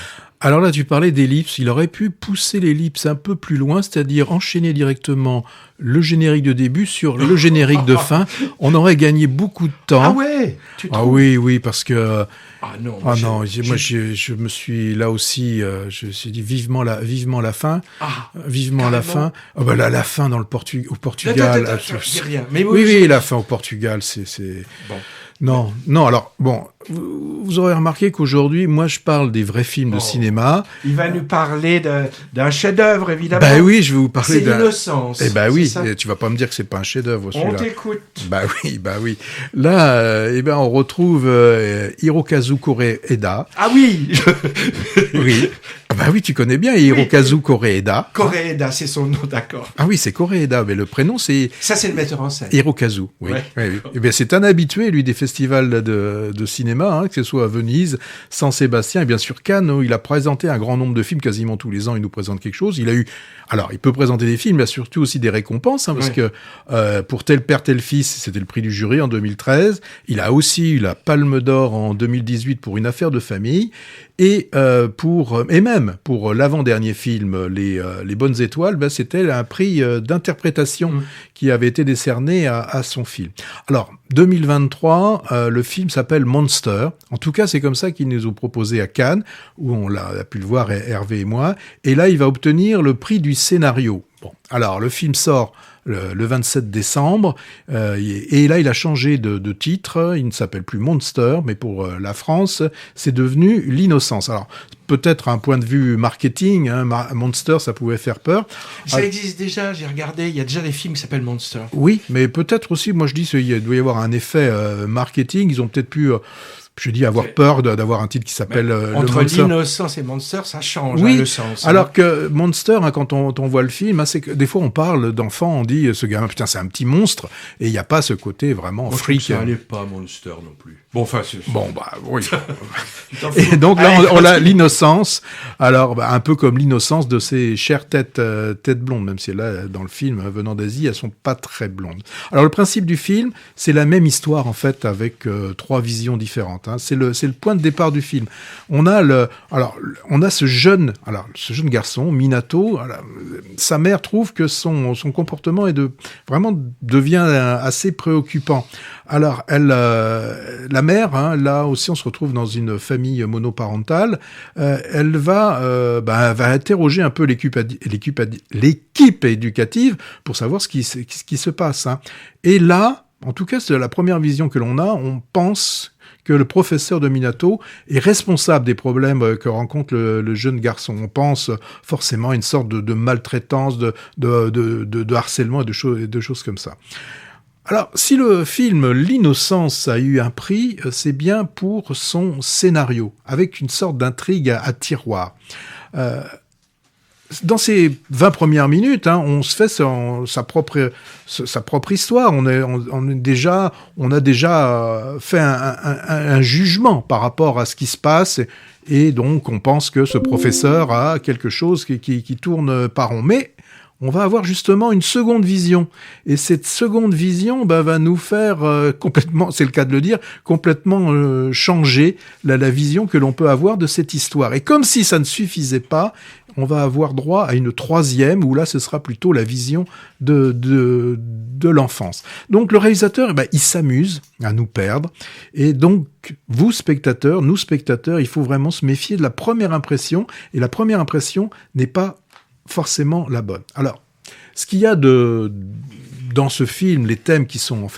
Alors là, tu parlais d'ellipse. Il aurait pu pousser l'ellipse un peu plus loin, c'est-à-dire enchaîner directement le générique de début sur le générique de fin. On aurait gagné beaucoup de temps. Ah ouais, tu trouves? Ah oui, parce que... Ah non, moi je me suis là aussi, je me suis dit vivement la fin, vivement la fin. Oh bah là, la fin dans au Portugal. Attends, dis rien. Mais oui, la fin au Portugal, c'est... Bon. Non, alors, bon, vous aurez remarqué qu'aujourd'hui, moi, je parle des vrais films de cinéma. Il va nous parler d'un chef-d'œuvre, évidemment. Bah oui, je vais vous parler d'un... C'est l'innocence. Eh bah oui, tu vas pas me dire que c'est pas un chef-d'œuvre, celui-là. On t'écoute. Bah oui. Là, on retrouve Hirokazu Koreeda. Ah oui. Oui. Bah oui, tu connais bien Hirokazu Koreeda. Koreeda, c'est son nom, d'accord. Ah oui, c'est Koreeda, mais le prénom c'est... Ça, c'est le metteur en scène. Hirokazu, oui. Eh bien, c'est un habitué, lui, des festivals de cinéma, que ce soit à Venise, San Sébastien et bien sûr Cannes, où il a présenté un grand nombre de films, quasiment tous les ans, il nous présente quelque chose. Alors, il peut présenter des films, mais surtout aussi des récompenses, parce que pour Tel Père, Tel Fils, c'était le prix du jury en 2013. Il a aussi eu la Palme d'Or en 2018 pour Une affaire de famille. Et même pour l'avant-dernier film, les Bonnes Étoiles, c'était un prix d'interprétation qui avait été décerné à son film. Alors, 2023, le film s'appelle Monster. En tout cas, c'est comme ça qu'ils nous ont proposé à Cannes, où on l'a pu le voir, Hervé et moi. Et là, il va obtenir le prix du scénario. Bon, alors, le film sort le 27 décembre, et là il a changé de titre, il ne s'appelle plus Monster, mais pour la France, c'est devenu L'Innocence. Alors, peut-être un point de vue marketing, Monster, ça pouvait faire peur. Ça existe déjà, j'ai regardé, il y a déjà des films qui s'appellent Monster. Oui, mais peut-être aussi, moi je dis qu'il doit y avoir un effet marketing, ils ont peut-être pu... avoir peur d'avoir un titre qui s'appelle entre le Monster. L'Innocence et Monster, ça change le sens. Alors que Monster, quand on voit le film, c'est que des fois on parle d'enfants, on dit ce gamin, putain, c'est un petit monstre, et il n'y a pas ce côté vraiment freak. Ça n'allait pas Monster non plus. Oui. Et donc là, on a l'innocence. Alors, un peu comme l'innocence de ces chères têtes blondes, même si là, dans le film, venant d'Asie, elles sont pas très blondes. Alors, le principe du film, c'est la même histoire, en fait, avec 3 visions différentes. C'est le point de départ du film. On a ce jeune garçon, Minato. Sa mère trouve que son comportement vraiment devient assez préoccupant. Alors, la mère, là aussi, on se retrouve dans une famille monoparentale. Elle va interroger un peu l'équipe éducative pour savoir ce qui se passe. Et là, en tout cas, c'est la première vision que l'on a. On pense que le professeur de Minato est responsable des problèmes que rencontre le jeune garçon. On pense forcément à une sorte de maltraitance, de harcèlement et de choses comme ça. Alors, si le film L'Innocence a eu un prix, c'est bien pour son scénario, avec une sorte d'intrigue à tiroir. Dans ces 20 premières minutes, on se fait sa propre histoire. On a déjà fait un jugement par rapport à ce qui se passe, et donc on pense que ce professeur a quelque chose qui tourne par rond. Mais on va avoir justement une seconde vision. Et cette seconde vision va nous faire complètement, c'est le cas de le dire, complètement changer la vision que l'on peut avoir de cette histoire. Et comme si ça ne suffisait pas, on va avoir droit à une troisième, où là, ce sera plutôt la vision de l'enfance. Donc, le réalisateur, il s'amuse à nous perdre. Et donc, nous, spectateurs, il faut vraiment se méfier de la première impression. Et la première impression n'est pas forcément la bonne. Alors, ce qu'il y a dans ce film, les thèmes qui sont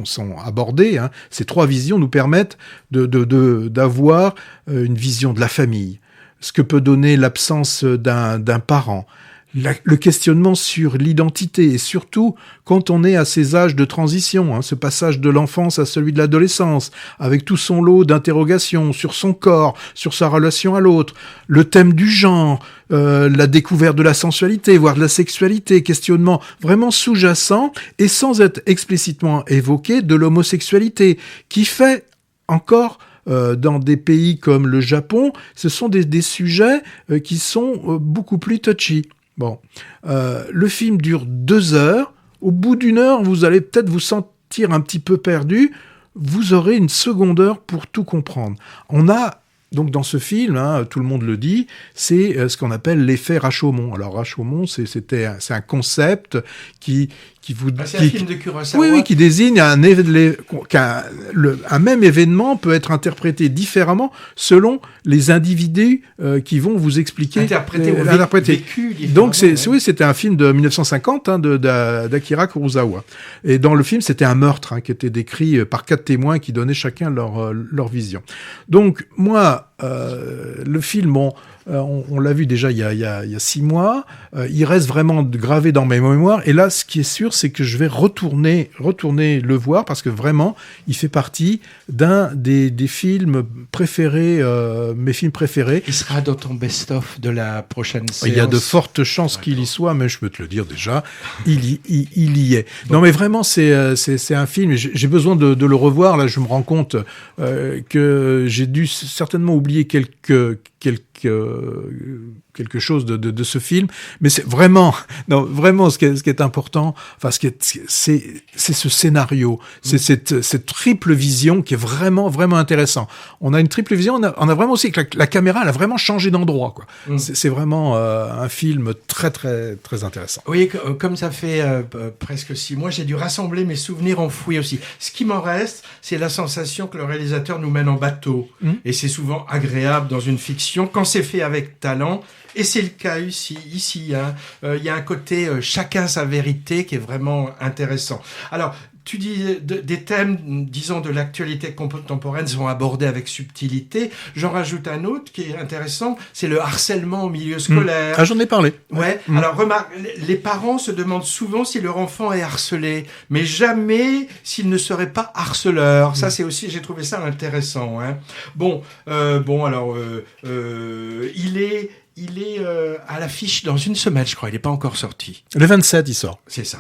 sont abordés, ces 3 visions nous permettent d'avoir une vision de la famille, ce que peut donner l'absence d'un parent, le questionnement sur l'identité, et surtout quand on est à ces âges de transition, ce passage de l'enfance à celui de l'adolescence, avec tout son lot d'interrogations sur son corps, sur sa relation à l'autre, le thème du genre, la découverte de la sensualité, voire de la sexualité, questionnement vraiment sous-jacent et sans être explicitement évoqué de l'homosexualité, qui fait encore... dans des pays comme le Japon, ce sont des sujets qui sont beaucoup plus touchy. Bon, le film dure 2 heures. Au bout d'1 heure, vous allez peut-être vous sentir un petit peu perdu. Vous aurez une seconde heure pour tout comprendre. On a Donc dans ce film, tout le monde le dit, c'est ce qu'on appelle l'effet Rashomon. Alors Rashomon, c'est un concept qui vous... c'est un film de Kurosawa. Oui, qui désigne un même événement peut être interprété différemment selon les individus qui vont vous expliquer. Vécu, donc c'était un film de 1950 d'Akira Kurosawa. Et dans le film, c'était un meurtre qui était décrit par 4 témoins qui donnaient chacun leur vision. Donc moi, le film, on l'a vu déjà il y a 6 mois. Il reste vraiment gravé dans mes mémoires. Et là, ce qui est sûr, c'est que je vais retourner le voir parce que vraiment, il fait partie d'un des films préférés, mes films préférés. Il sera dans ton best-of de la prochaine séance. Il y a de fortes chances qu'il y soit, mais je peux te le dire déjà, il y est. Bon. Non, mais vraiment, c'est un film. J'ai besoin de le revoir. Là, je me rends compte que j'ai dû certainement oublier quelque chose de ce film, mais c'est vraiment ce qui est important, enfin c'est ce scénario, c'est cette triple vision qui est vraiment intéressant. On a une triple vision, on a vraiment aussi que la caméra elle a vraiment changé d'endroit quoi. C'est vraiment un film très très très intéressant. Oui, comme ça fait presque 6 mois, j'ai dû rassembler mes souvenirs enfouis aussi. Ce qui m'en reste, c'est la sensation que le réalisateur nous mène en bateau, et c'est souvent agréable dans une fiction quand c'est fait avec talent. Et c'est le cas ici. Il y a un côté chacun sa vérité qui est vraiment intéressant. Alors, tu dis des thèmes, disons, de l'actualité contemporaine sont abordés avec subtilité. J'en rajoute un autre qui est intéressant, c'est le harcèlement au milieu scolaire. Ah, j'en ai parlé. Ouais. Alors, remarque, les parents se demandent souvent si leur enfant est harcelé, mais jamais s'il ne serait pas harceleur. Ça, c'est aussi, j'ai trouvé ça intéressant. Bon, alors, il est à l'affiche dans une semaine, je crois. Il n'est pas encore sorti. Le 27, il sort. C'est ça.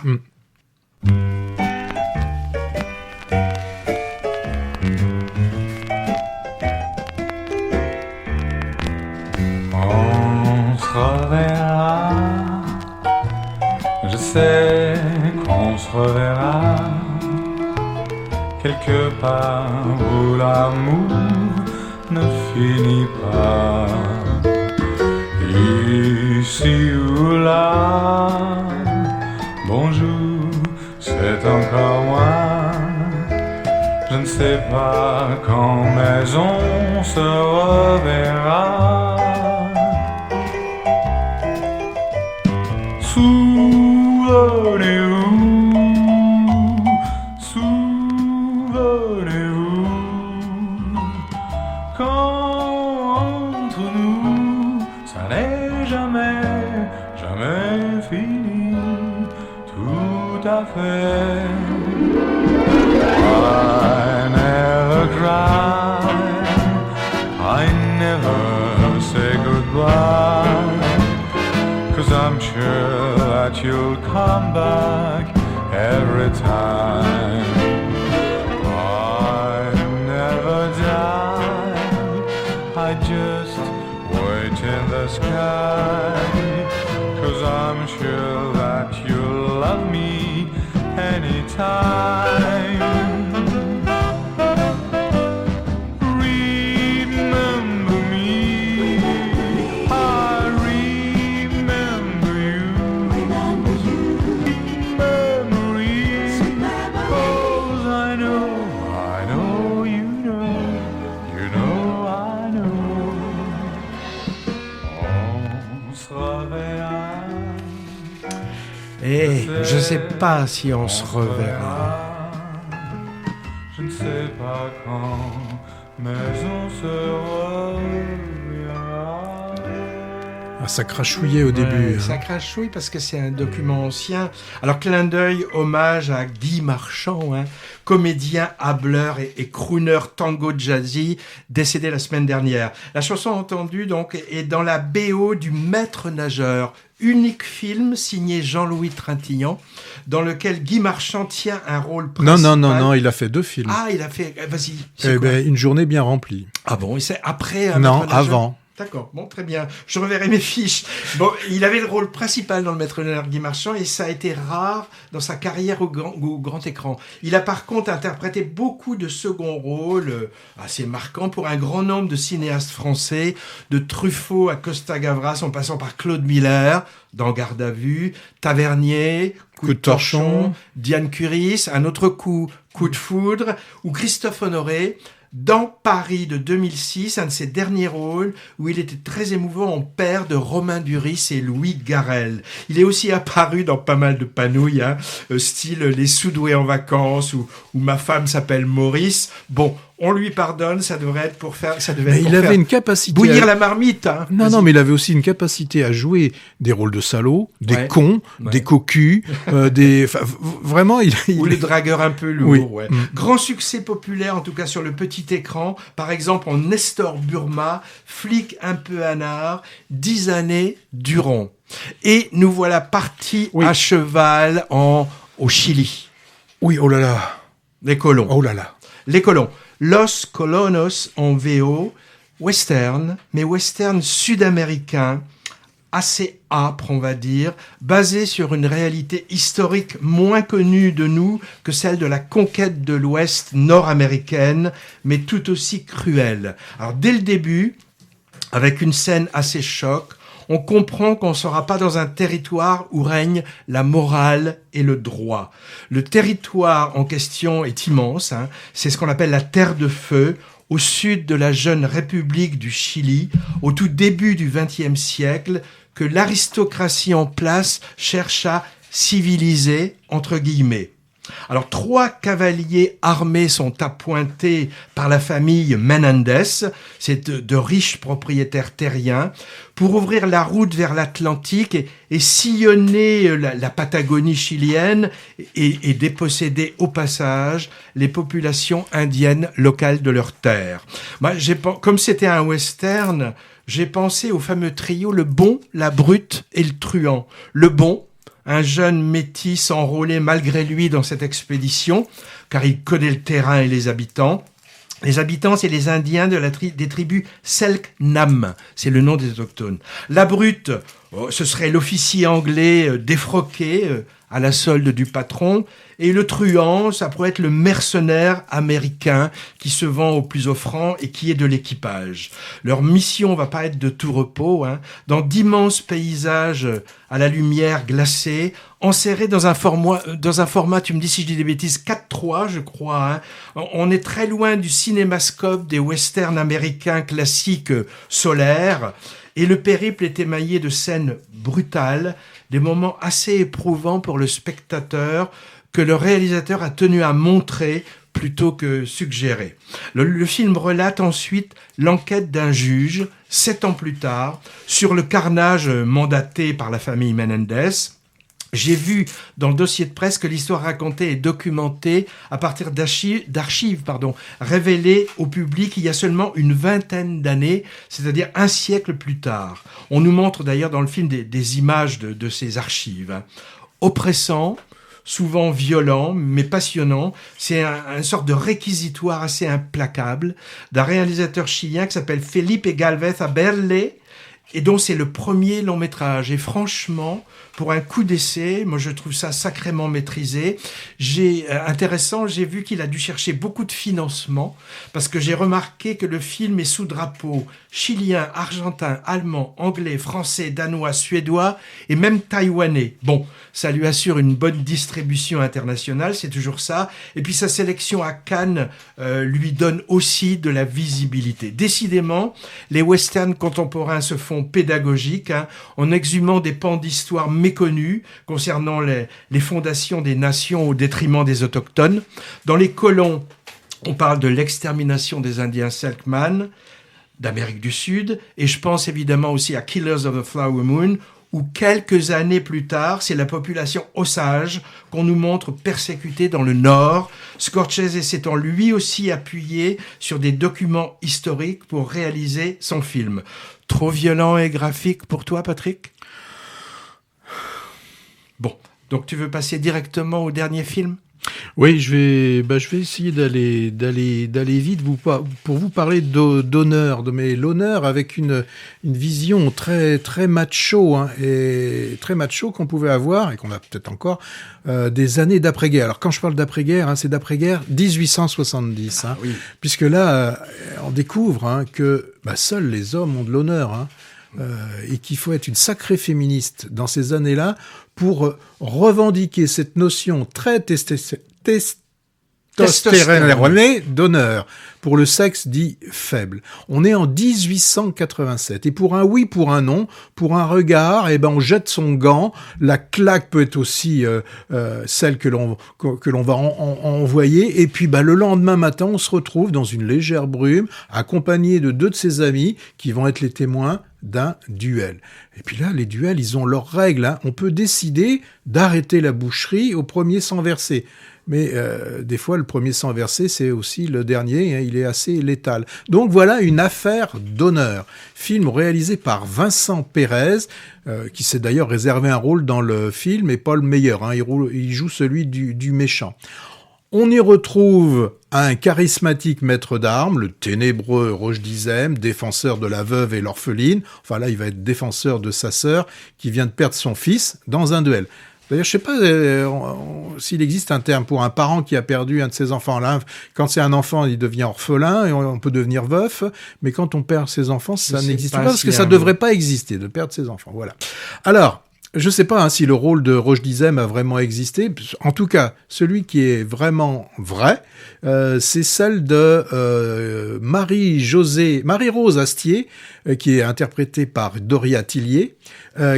On se reverra. Je sais qu'on se reverra quelque part où l'amour ne finit pas. Ici ou là, bonjour, c'est encore moi. Je ne sais pas quand, mais on se reverra. Souvenez-vous, quand entre nous, ça n'est jamais fini, tout à fait. I never cry, I never say goodbye, 'cause I'm sure that you'll come back every time. I never die, I just wait in the sky, 'cause I'm sure that you'll love me anytime. Remember me, I remember you. Memories, 'cause I know you know, I know. On se reverra. Et je ne sais pas si on se reverra. Je ne sais pas quand, mais on se reverra. Ah, ça crachouillait au début. Ça crachouille parce que c'est un document ancien. Alors, clin d'œil, hommage à Guy Marchand, comédien, hâbleur et crooner tango jazzy, décédé la semaine dernière. La chanson entendue donc est dans la BO du Maître nageur, unique film signé Jean-Louis Trintignant, dans lequel Guy Marchand tient un rôle principal. Non, il a fait 2 films. Ah, il a fait... Vas-y. Une journée bien remplie. Ah bon, et c'est après... Non, avant. D'accord, bon, très bien. Je reverrai mes fiches. Bon, il avait le rôle principal dans Le Maître Léonard Guy Marchand et ça a été rare dans sa carrière au grand écran. Il a par contre interprété beaucoup de seconds rôles assez marquants pour un grand nombre de cinéastes français, de Truffaut à Costa Gavras en passant par Claude Miller dans Garde à vue, Tavernier, Coup de torchon, Diane Curis, un autre coup de foudre, ou Christophe Honoré dans Paris de 2006, un de ses derniers rôles où il était très émouvant en père de Romain Duris et Louis Garrel. Il est aussi apparu dans pas mal de panouilles, style Les Soudoués en vacances ou Ma femme s'appelle Maurice. Bon, on lui pardonne, ça devrait être pour faire... il avait une capacité bouillir la marmite. Hein. Non, mais il avait aussi une capacité à jouer des rôles de salauds, des cons, des cocus, vraiment... Ou les dragueurs un peu lourds, ouais. Grand succès populaire, en tout cas sur le petit écran. Par exemple, en Nestor Burma, flic un peu anard, 10 années durant. Et nous voilà partis à cheval au Chili. Oui, oh là là. Les colons. Oh là là. Les colons. Los Colonos en VO, western, mais western sud-américain, assez âpre, on va dire, basé sur une réalité historique moins connue de nous que celle de la conquête de l'Ouest nord-américaine, mais tout aussi cruelle. Alors, dès le début, avec une scène assez choc, on comprend qu'on ne sera pas dans un territoire où règne la morale et le droit. Le territoire en question est immense, c'est ce qu'on appelle la Terre de Feu, au sud de la jeune République du Chili, au tout début du XXe siècle, que l'aristocratie en place cherche à civiliser, entre guillemets. Alors, 3 cavaliers armés sont appointés par la famille Menendez, c'est de riches propriétaires terriens, pour ouvrir la route vers l'Atlantique et sillonner la Patagonie chilienne et déposséder au passage les populations indiennes locales de leurs terres. Comme c'était un western, j'ai pensé au fameux trio Le Bon, la Brute et le Truand. Le Bon, un jeune métis enrôlé malgré lui dans cette expédition, car il connaît le terrain et les habitants. Les habitants, c'est les Indiens des tribus Selknam, c'est le nom des autochtones. La Brute, ce serait l'officier anglais défroqué à la solde du patron. Et le truand, ça pourrait être le mercenaire américain qui se vend au plus offrant et qui est de l'équipage. Leur mission va pas être de tout repos, dans d'immenses paysages à la lumière glacée, enserrés dans un format, tu me dis si je dis des bêtises, 4:3, je crois. On est très loin du cinémascope des westerns américains classiques solaires. Et le périple est émaillé de scènes brutales, des moments assez éprouvants pour le spectateur que le réalisateur a tenu à montrer plutôt que suggérer. Le film relate ensuite l'enquête d'un juge, 7 ans plus tard, sur le carnage mandaté par la famille Menendez. J'ai vu dans le dossier de presse que l'histoire racontée est documentée à partir d'archives révélées au public il y a seulement une vingtaine d'années, c'est-à-dire un siècle plus tard. On nous montre d'ailleurs dans le film des images de ces archives. Oppressant, souvent violent, mais passionnant. C'est une sorte de réquisitoire assez implacable d'un réalisateur chilien qui s'appelle Felipe Galvez Aberle, et dont c'est le premier long métrage. Et franchement, pour un coup d'essai, moi je trouve ça sacrément maîtrisé. Intéressant, j'ai vu qu'il a dû chercher beaucoup de financement, parce que j'ai remarqué que le film est sous drapeau chilien, argentin, allemand, anglais, français, danois, suédois et même taïwanais. Bon, ça lui assure une bonne distribution internationale, c'est toujours ça. Et puis sa sélection à Cannes lui donne aussi de la visibilité. Décidément, les westerns contemporains se font pédagogiques, en exhumant des pans d'histoire méconnus concernant les fondations des nations au détriment des autochtones. Dans Les Colons, on parle de l'extermination des Indiens Selkman d'Amérique du Sud, et je pense évidemment aussi à Killers of the Flower Moon, où quelques années plus tard, c'est la population Osage qu'on nous montre persécutée dans le Nord, Scorsese s'étant lui aussi appuyé sur des documents historiques pour réaliser son film. Trop violent et graphique pour toi, Patrick ? Bon, donc tu veux passer directement au dernier film ? Oui, je vais essayer d'aller vite pour vous parler d'honneur, mais l'honneur avec une vision très très macho, hein, et très macho qu'on pouvait avoir et qu'on a peut-être encore des années d'après-guerre. Alors quand je parle d'après-guerre, hein, c'est d'après-guerre 1870, hein, oui. puisque là on découvre, hein, que seuls les hommes ont de l'honneur, hein. Et qu'il faut être une sacrée féministe dans ces années-là pour revendiquer cette notion très testostéronée d'honneur pour le sexe dit faible. On est en 1887 et pour un oui, pour un non, pour un regard, on jette son gant. La claque peut être aussi celle que l'on va envoyer. Et puis le lendemain matin, on se retrouve dans une légère brume, accompagné de 2 de ses amis qui vont être les témoins d'un duel. Et puis là, les duels, ils ont leurs règles, hein. On peut décider d'arrêter la boucherie au premier sang versé. Mais des fois, le premier sang versé, c'est aussi le dernier, hein, il est assez létal. Donc voilà une affaire d'honneur. Film réalisé par Vincent Pérez, qui s'est d'ailleurs réservé un rôle dans le film, et pas le meilleur, hein, il joue celui du méchant. On y retrouve un charismatique maître d'armes, le ténébreux Roche Dizem, défenseur de la veuve et l'orpheline. Enfin là, il va être défenseur de sa sœur qui vient de perdre son fils dans un duel. D'ailleurs, je sais pas s'il existe un terme pour un parent qui a perdu un de ses enfants. Là, quand c'est un enfant, il devient orphelin et on peut devenir veuf. Mais quand on perd ses enfants, ça n'existe pas parce que ça devrait pas exister de perdre ses enfants. Voilà. Alors, je sais pas, hein, si le rôle de Roche Dizem a vraiment existé. En tout cas, celui qui est vraiment vrai, c'est celle de Marie-Rose Astier, qui est interprétée par Doria Tillier,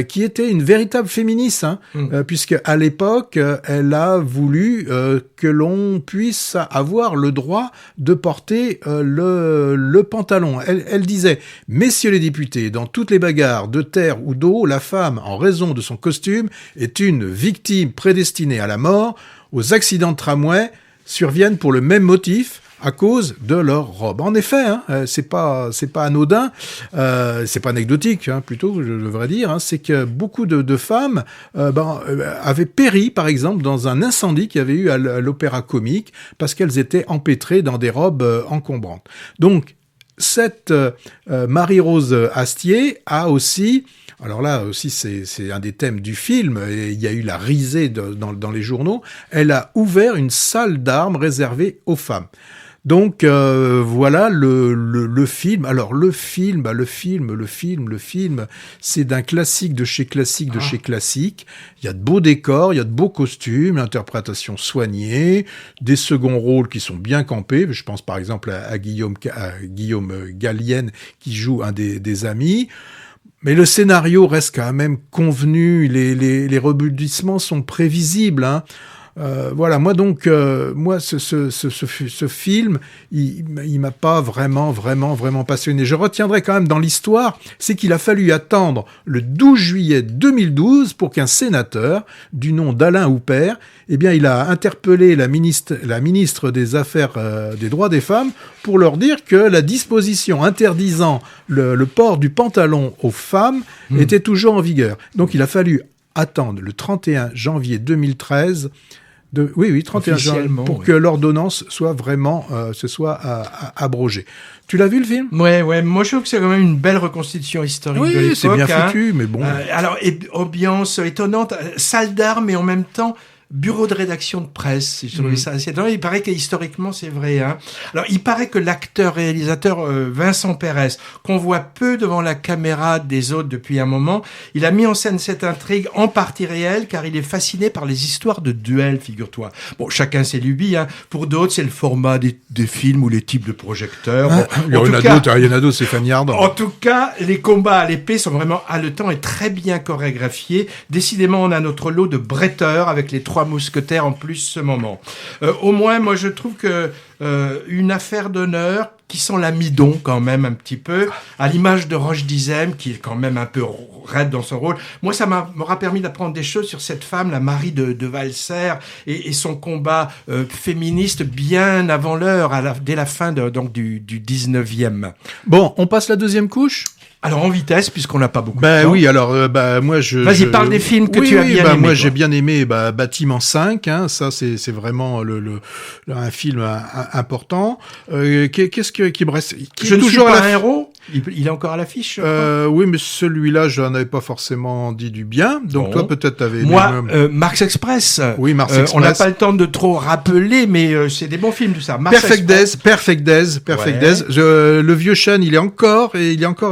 qui était une véritable féministe, hein, puisque à l'époque, elle a voulu que l'on puisse avoir le droit de porter le pantalon. Elle disait: messieurs les députés, dans toutes les bagarres de terre ou d'eau, la femme, en raison de son costume, est une victime prédestinée à la mort. Aux accidents de tramway surviennent pour le même motif, à cause de leur robe. En effet, hein, c'est pas anodin, c'est pas anecdotique, hein, plutôt, je devrais dire, hein, c'est que beaucoup de femmes avaient péri, par exemple, dans un incendie qu'il y avait eu à l'Opéra Comique, parce qu'elles étaient empêtrées dans des robes encombrantes. Donc, cette Marie-Rose Astier a aussi... Alors là aussi, c'est un des thèmes du film, et il y a eu la risée dans les journaux. Elle a ouvert une salle d'armes réservée aux femmes. Donc voilà le film. Alors le film, c'est d'un classique de chez classique de chez classique. Il y a de beaux décors, il y a de beaux costumes, l'interprétation soignée, des seconds rôles qui sont bien campés. Je pense par exemple à Guillaume Gallienne qui joue un des amis. Mais le scénario reste quand même convenu, les rebondissements sont prévisibles, hein. Voilà, moi donc, ce film, il m'a pas vraiment passionné. Je retiendrai quand même dans l'histoire, c'est qu'il a fallu attendre le 12 juillet 2012 pour qu'un sénateur, du nom d'Alain Houpert, il a interpellé la ministre des Affaires des droits des femmes pour leur dire que la disposition interdisant le port du pantalon aux femmes était toujours en vigueur. Donc il a fallu attendre le 31 janvier 2013 31 janvier, pour que l'ordonnance soit vraiment abrogée. Tu l'as vu le film ? Ouais, moi je trouve que c'est quand même une belle reconstitution historique de l'époque. Oui, c'est bien foutu, mais bon. Alors, ambiance étonnante, salle d'armes et en même temps bureau de rédaction de presse. Je trouvais ça assez étonnant. Il paraît que historiquement c'est vrai, hein. Alors il paraît que l'acteur-réalisateur Vincent Pérez, qu'on voit peu devant la caméra des autres depuis un moment, il a mis en scène cette intrigue en partie réelle car il est fasciné par les histoires de duels, figure-toi. Bon, chacun ses lubies, hein. Pour d'autres, c'est le format des films ou les types de projecteurs. Il y en a d'autres, c'est Fagnardant. En tout cas, les combats à l'épée sont vraiment haletants et très bien chorégraphiés. Décidément, on a notre lot de bretteurs avec les 3 mousquetaires en plus ce moment. Au moins, moi, je trouve que une affaire d'honneur qui sent l'amidon quand même un petit peu, à l'image de Roche Dizem, qui est quand même un peu raide dans son rôle. Moi, ça m'aura permis d'apprendre des choses sur cette femme, la Marie de Valser, et son combat féministe bien avant l'heure, dès la fin du 19e. Bon, on passe la deuxième couche. Alors en vitesse, puisqu'on n'a pas beaucoup de temps. Oui, alors moi Vas-y, parle des films que tu as bien aimés. Moi j'ai bien aimé Bâtiment 5, hein, ça c'est vraiment un film important. Qu'est-ce qui me reste? Je ne suis pas un héros. Il est encore à l'affiche. Oui, mais celui-là, je n'en avais pas forcément dit du bien. Donc toi, peut-être t'avais aimé. Moi, Mars Express. Oui, Mars Express. On n'a pas le temps de trop rappeler, mais c'est des bons films tout ça. Perfect Days. Le vieux Sean, il est encore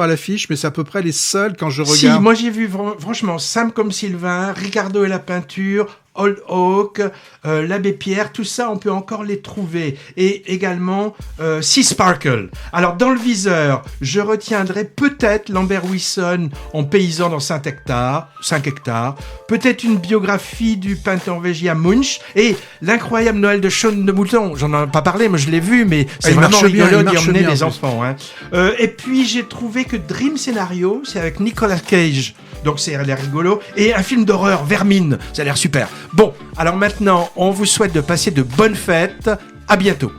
à l'affiche, mais c'est à peu près les seuls quand je regarde. Si, moi j'ai vu franchement Sam comme Sylvain, Ricardo et la peinture, Old Oak, l'Abbé Pierre, tout ça, on peut encore les trouver. Et également Sea Sparkle. Alors, dans le viseur, je retiendrai peut-être Lambert Wilson en paysan dans 5 hectares. Peut-être une biographie du peintre norvégien Munch. Et l'incroyable Noël de Sean de Mouton. J'en ai pas parlé, moi je l'ai vu, mais c'est vraiment rigolo d'y emmener les enfants. Hein. Et puis, j'ai trouvé que Dream Scenario, c'est avec Nicolas Cage. Donc, ça a l'air rigolo. Et un film d'horreur, Vermine. Ça a l'air super. Bon, alors maintenant, on vous souhaite de passer de bonnes fêtes. À bientôt.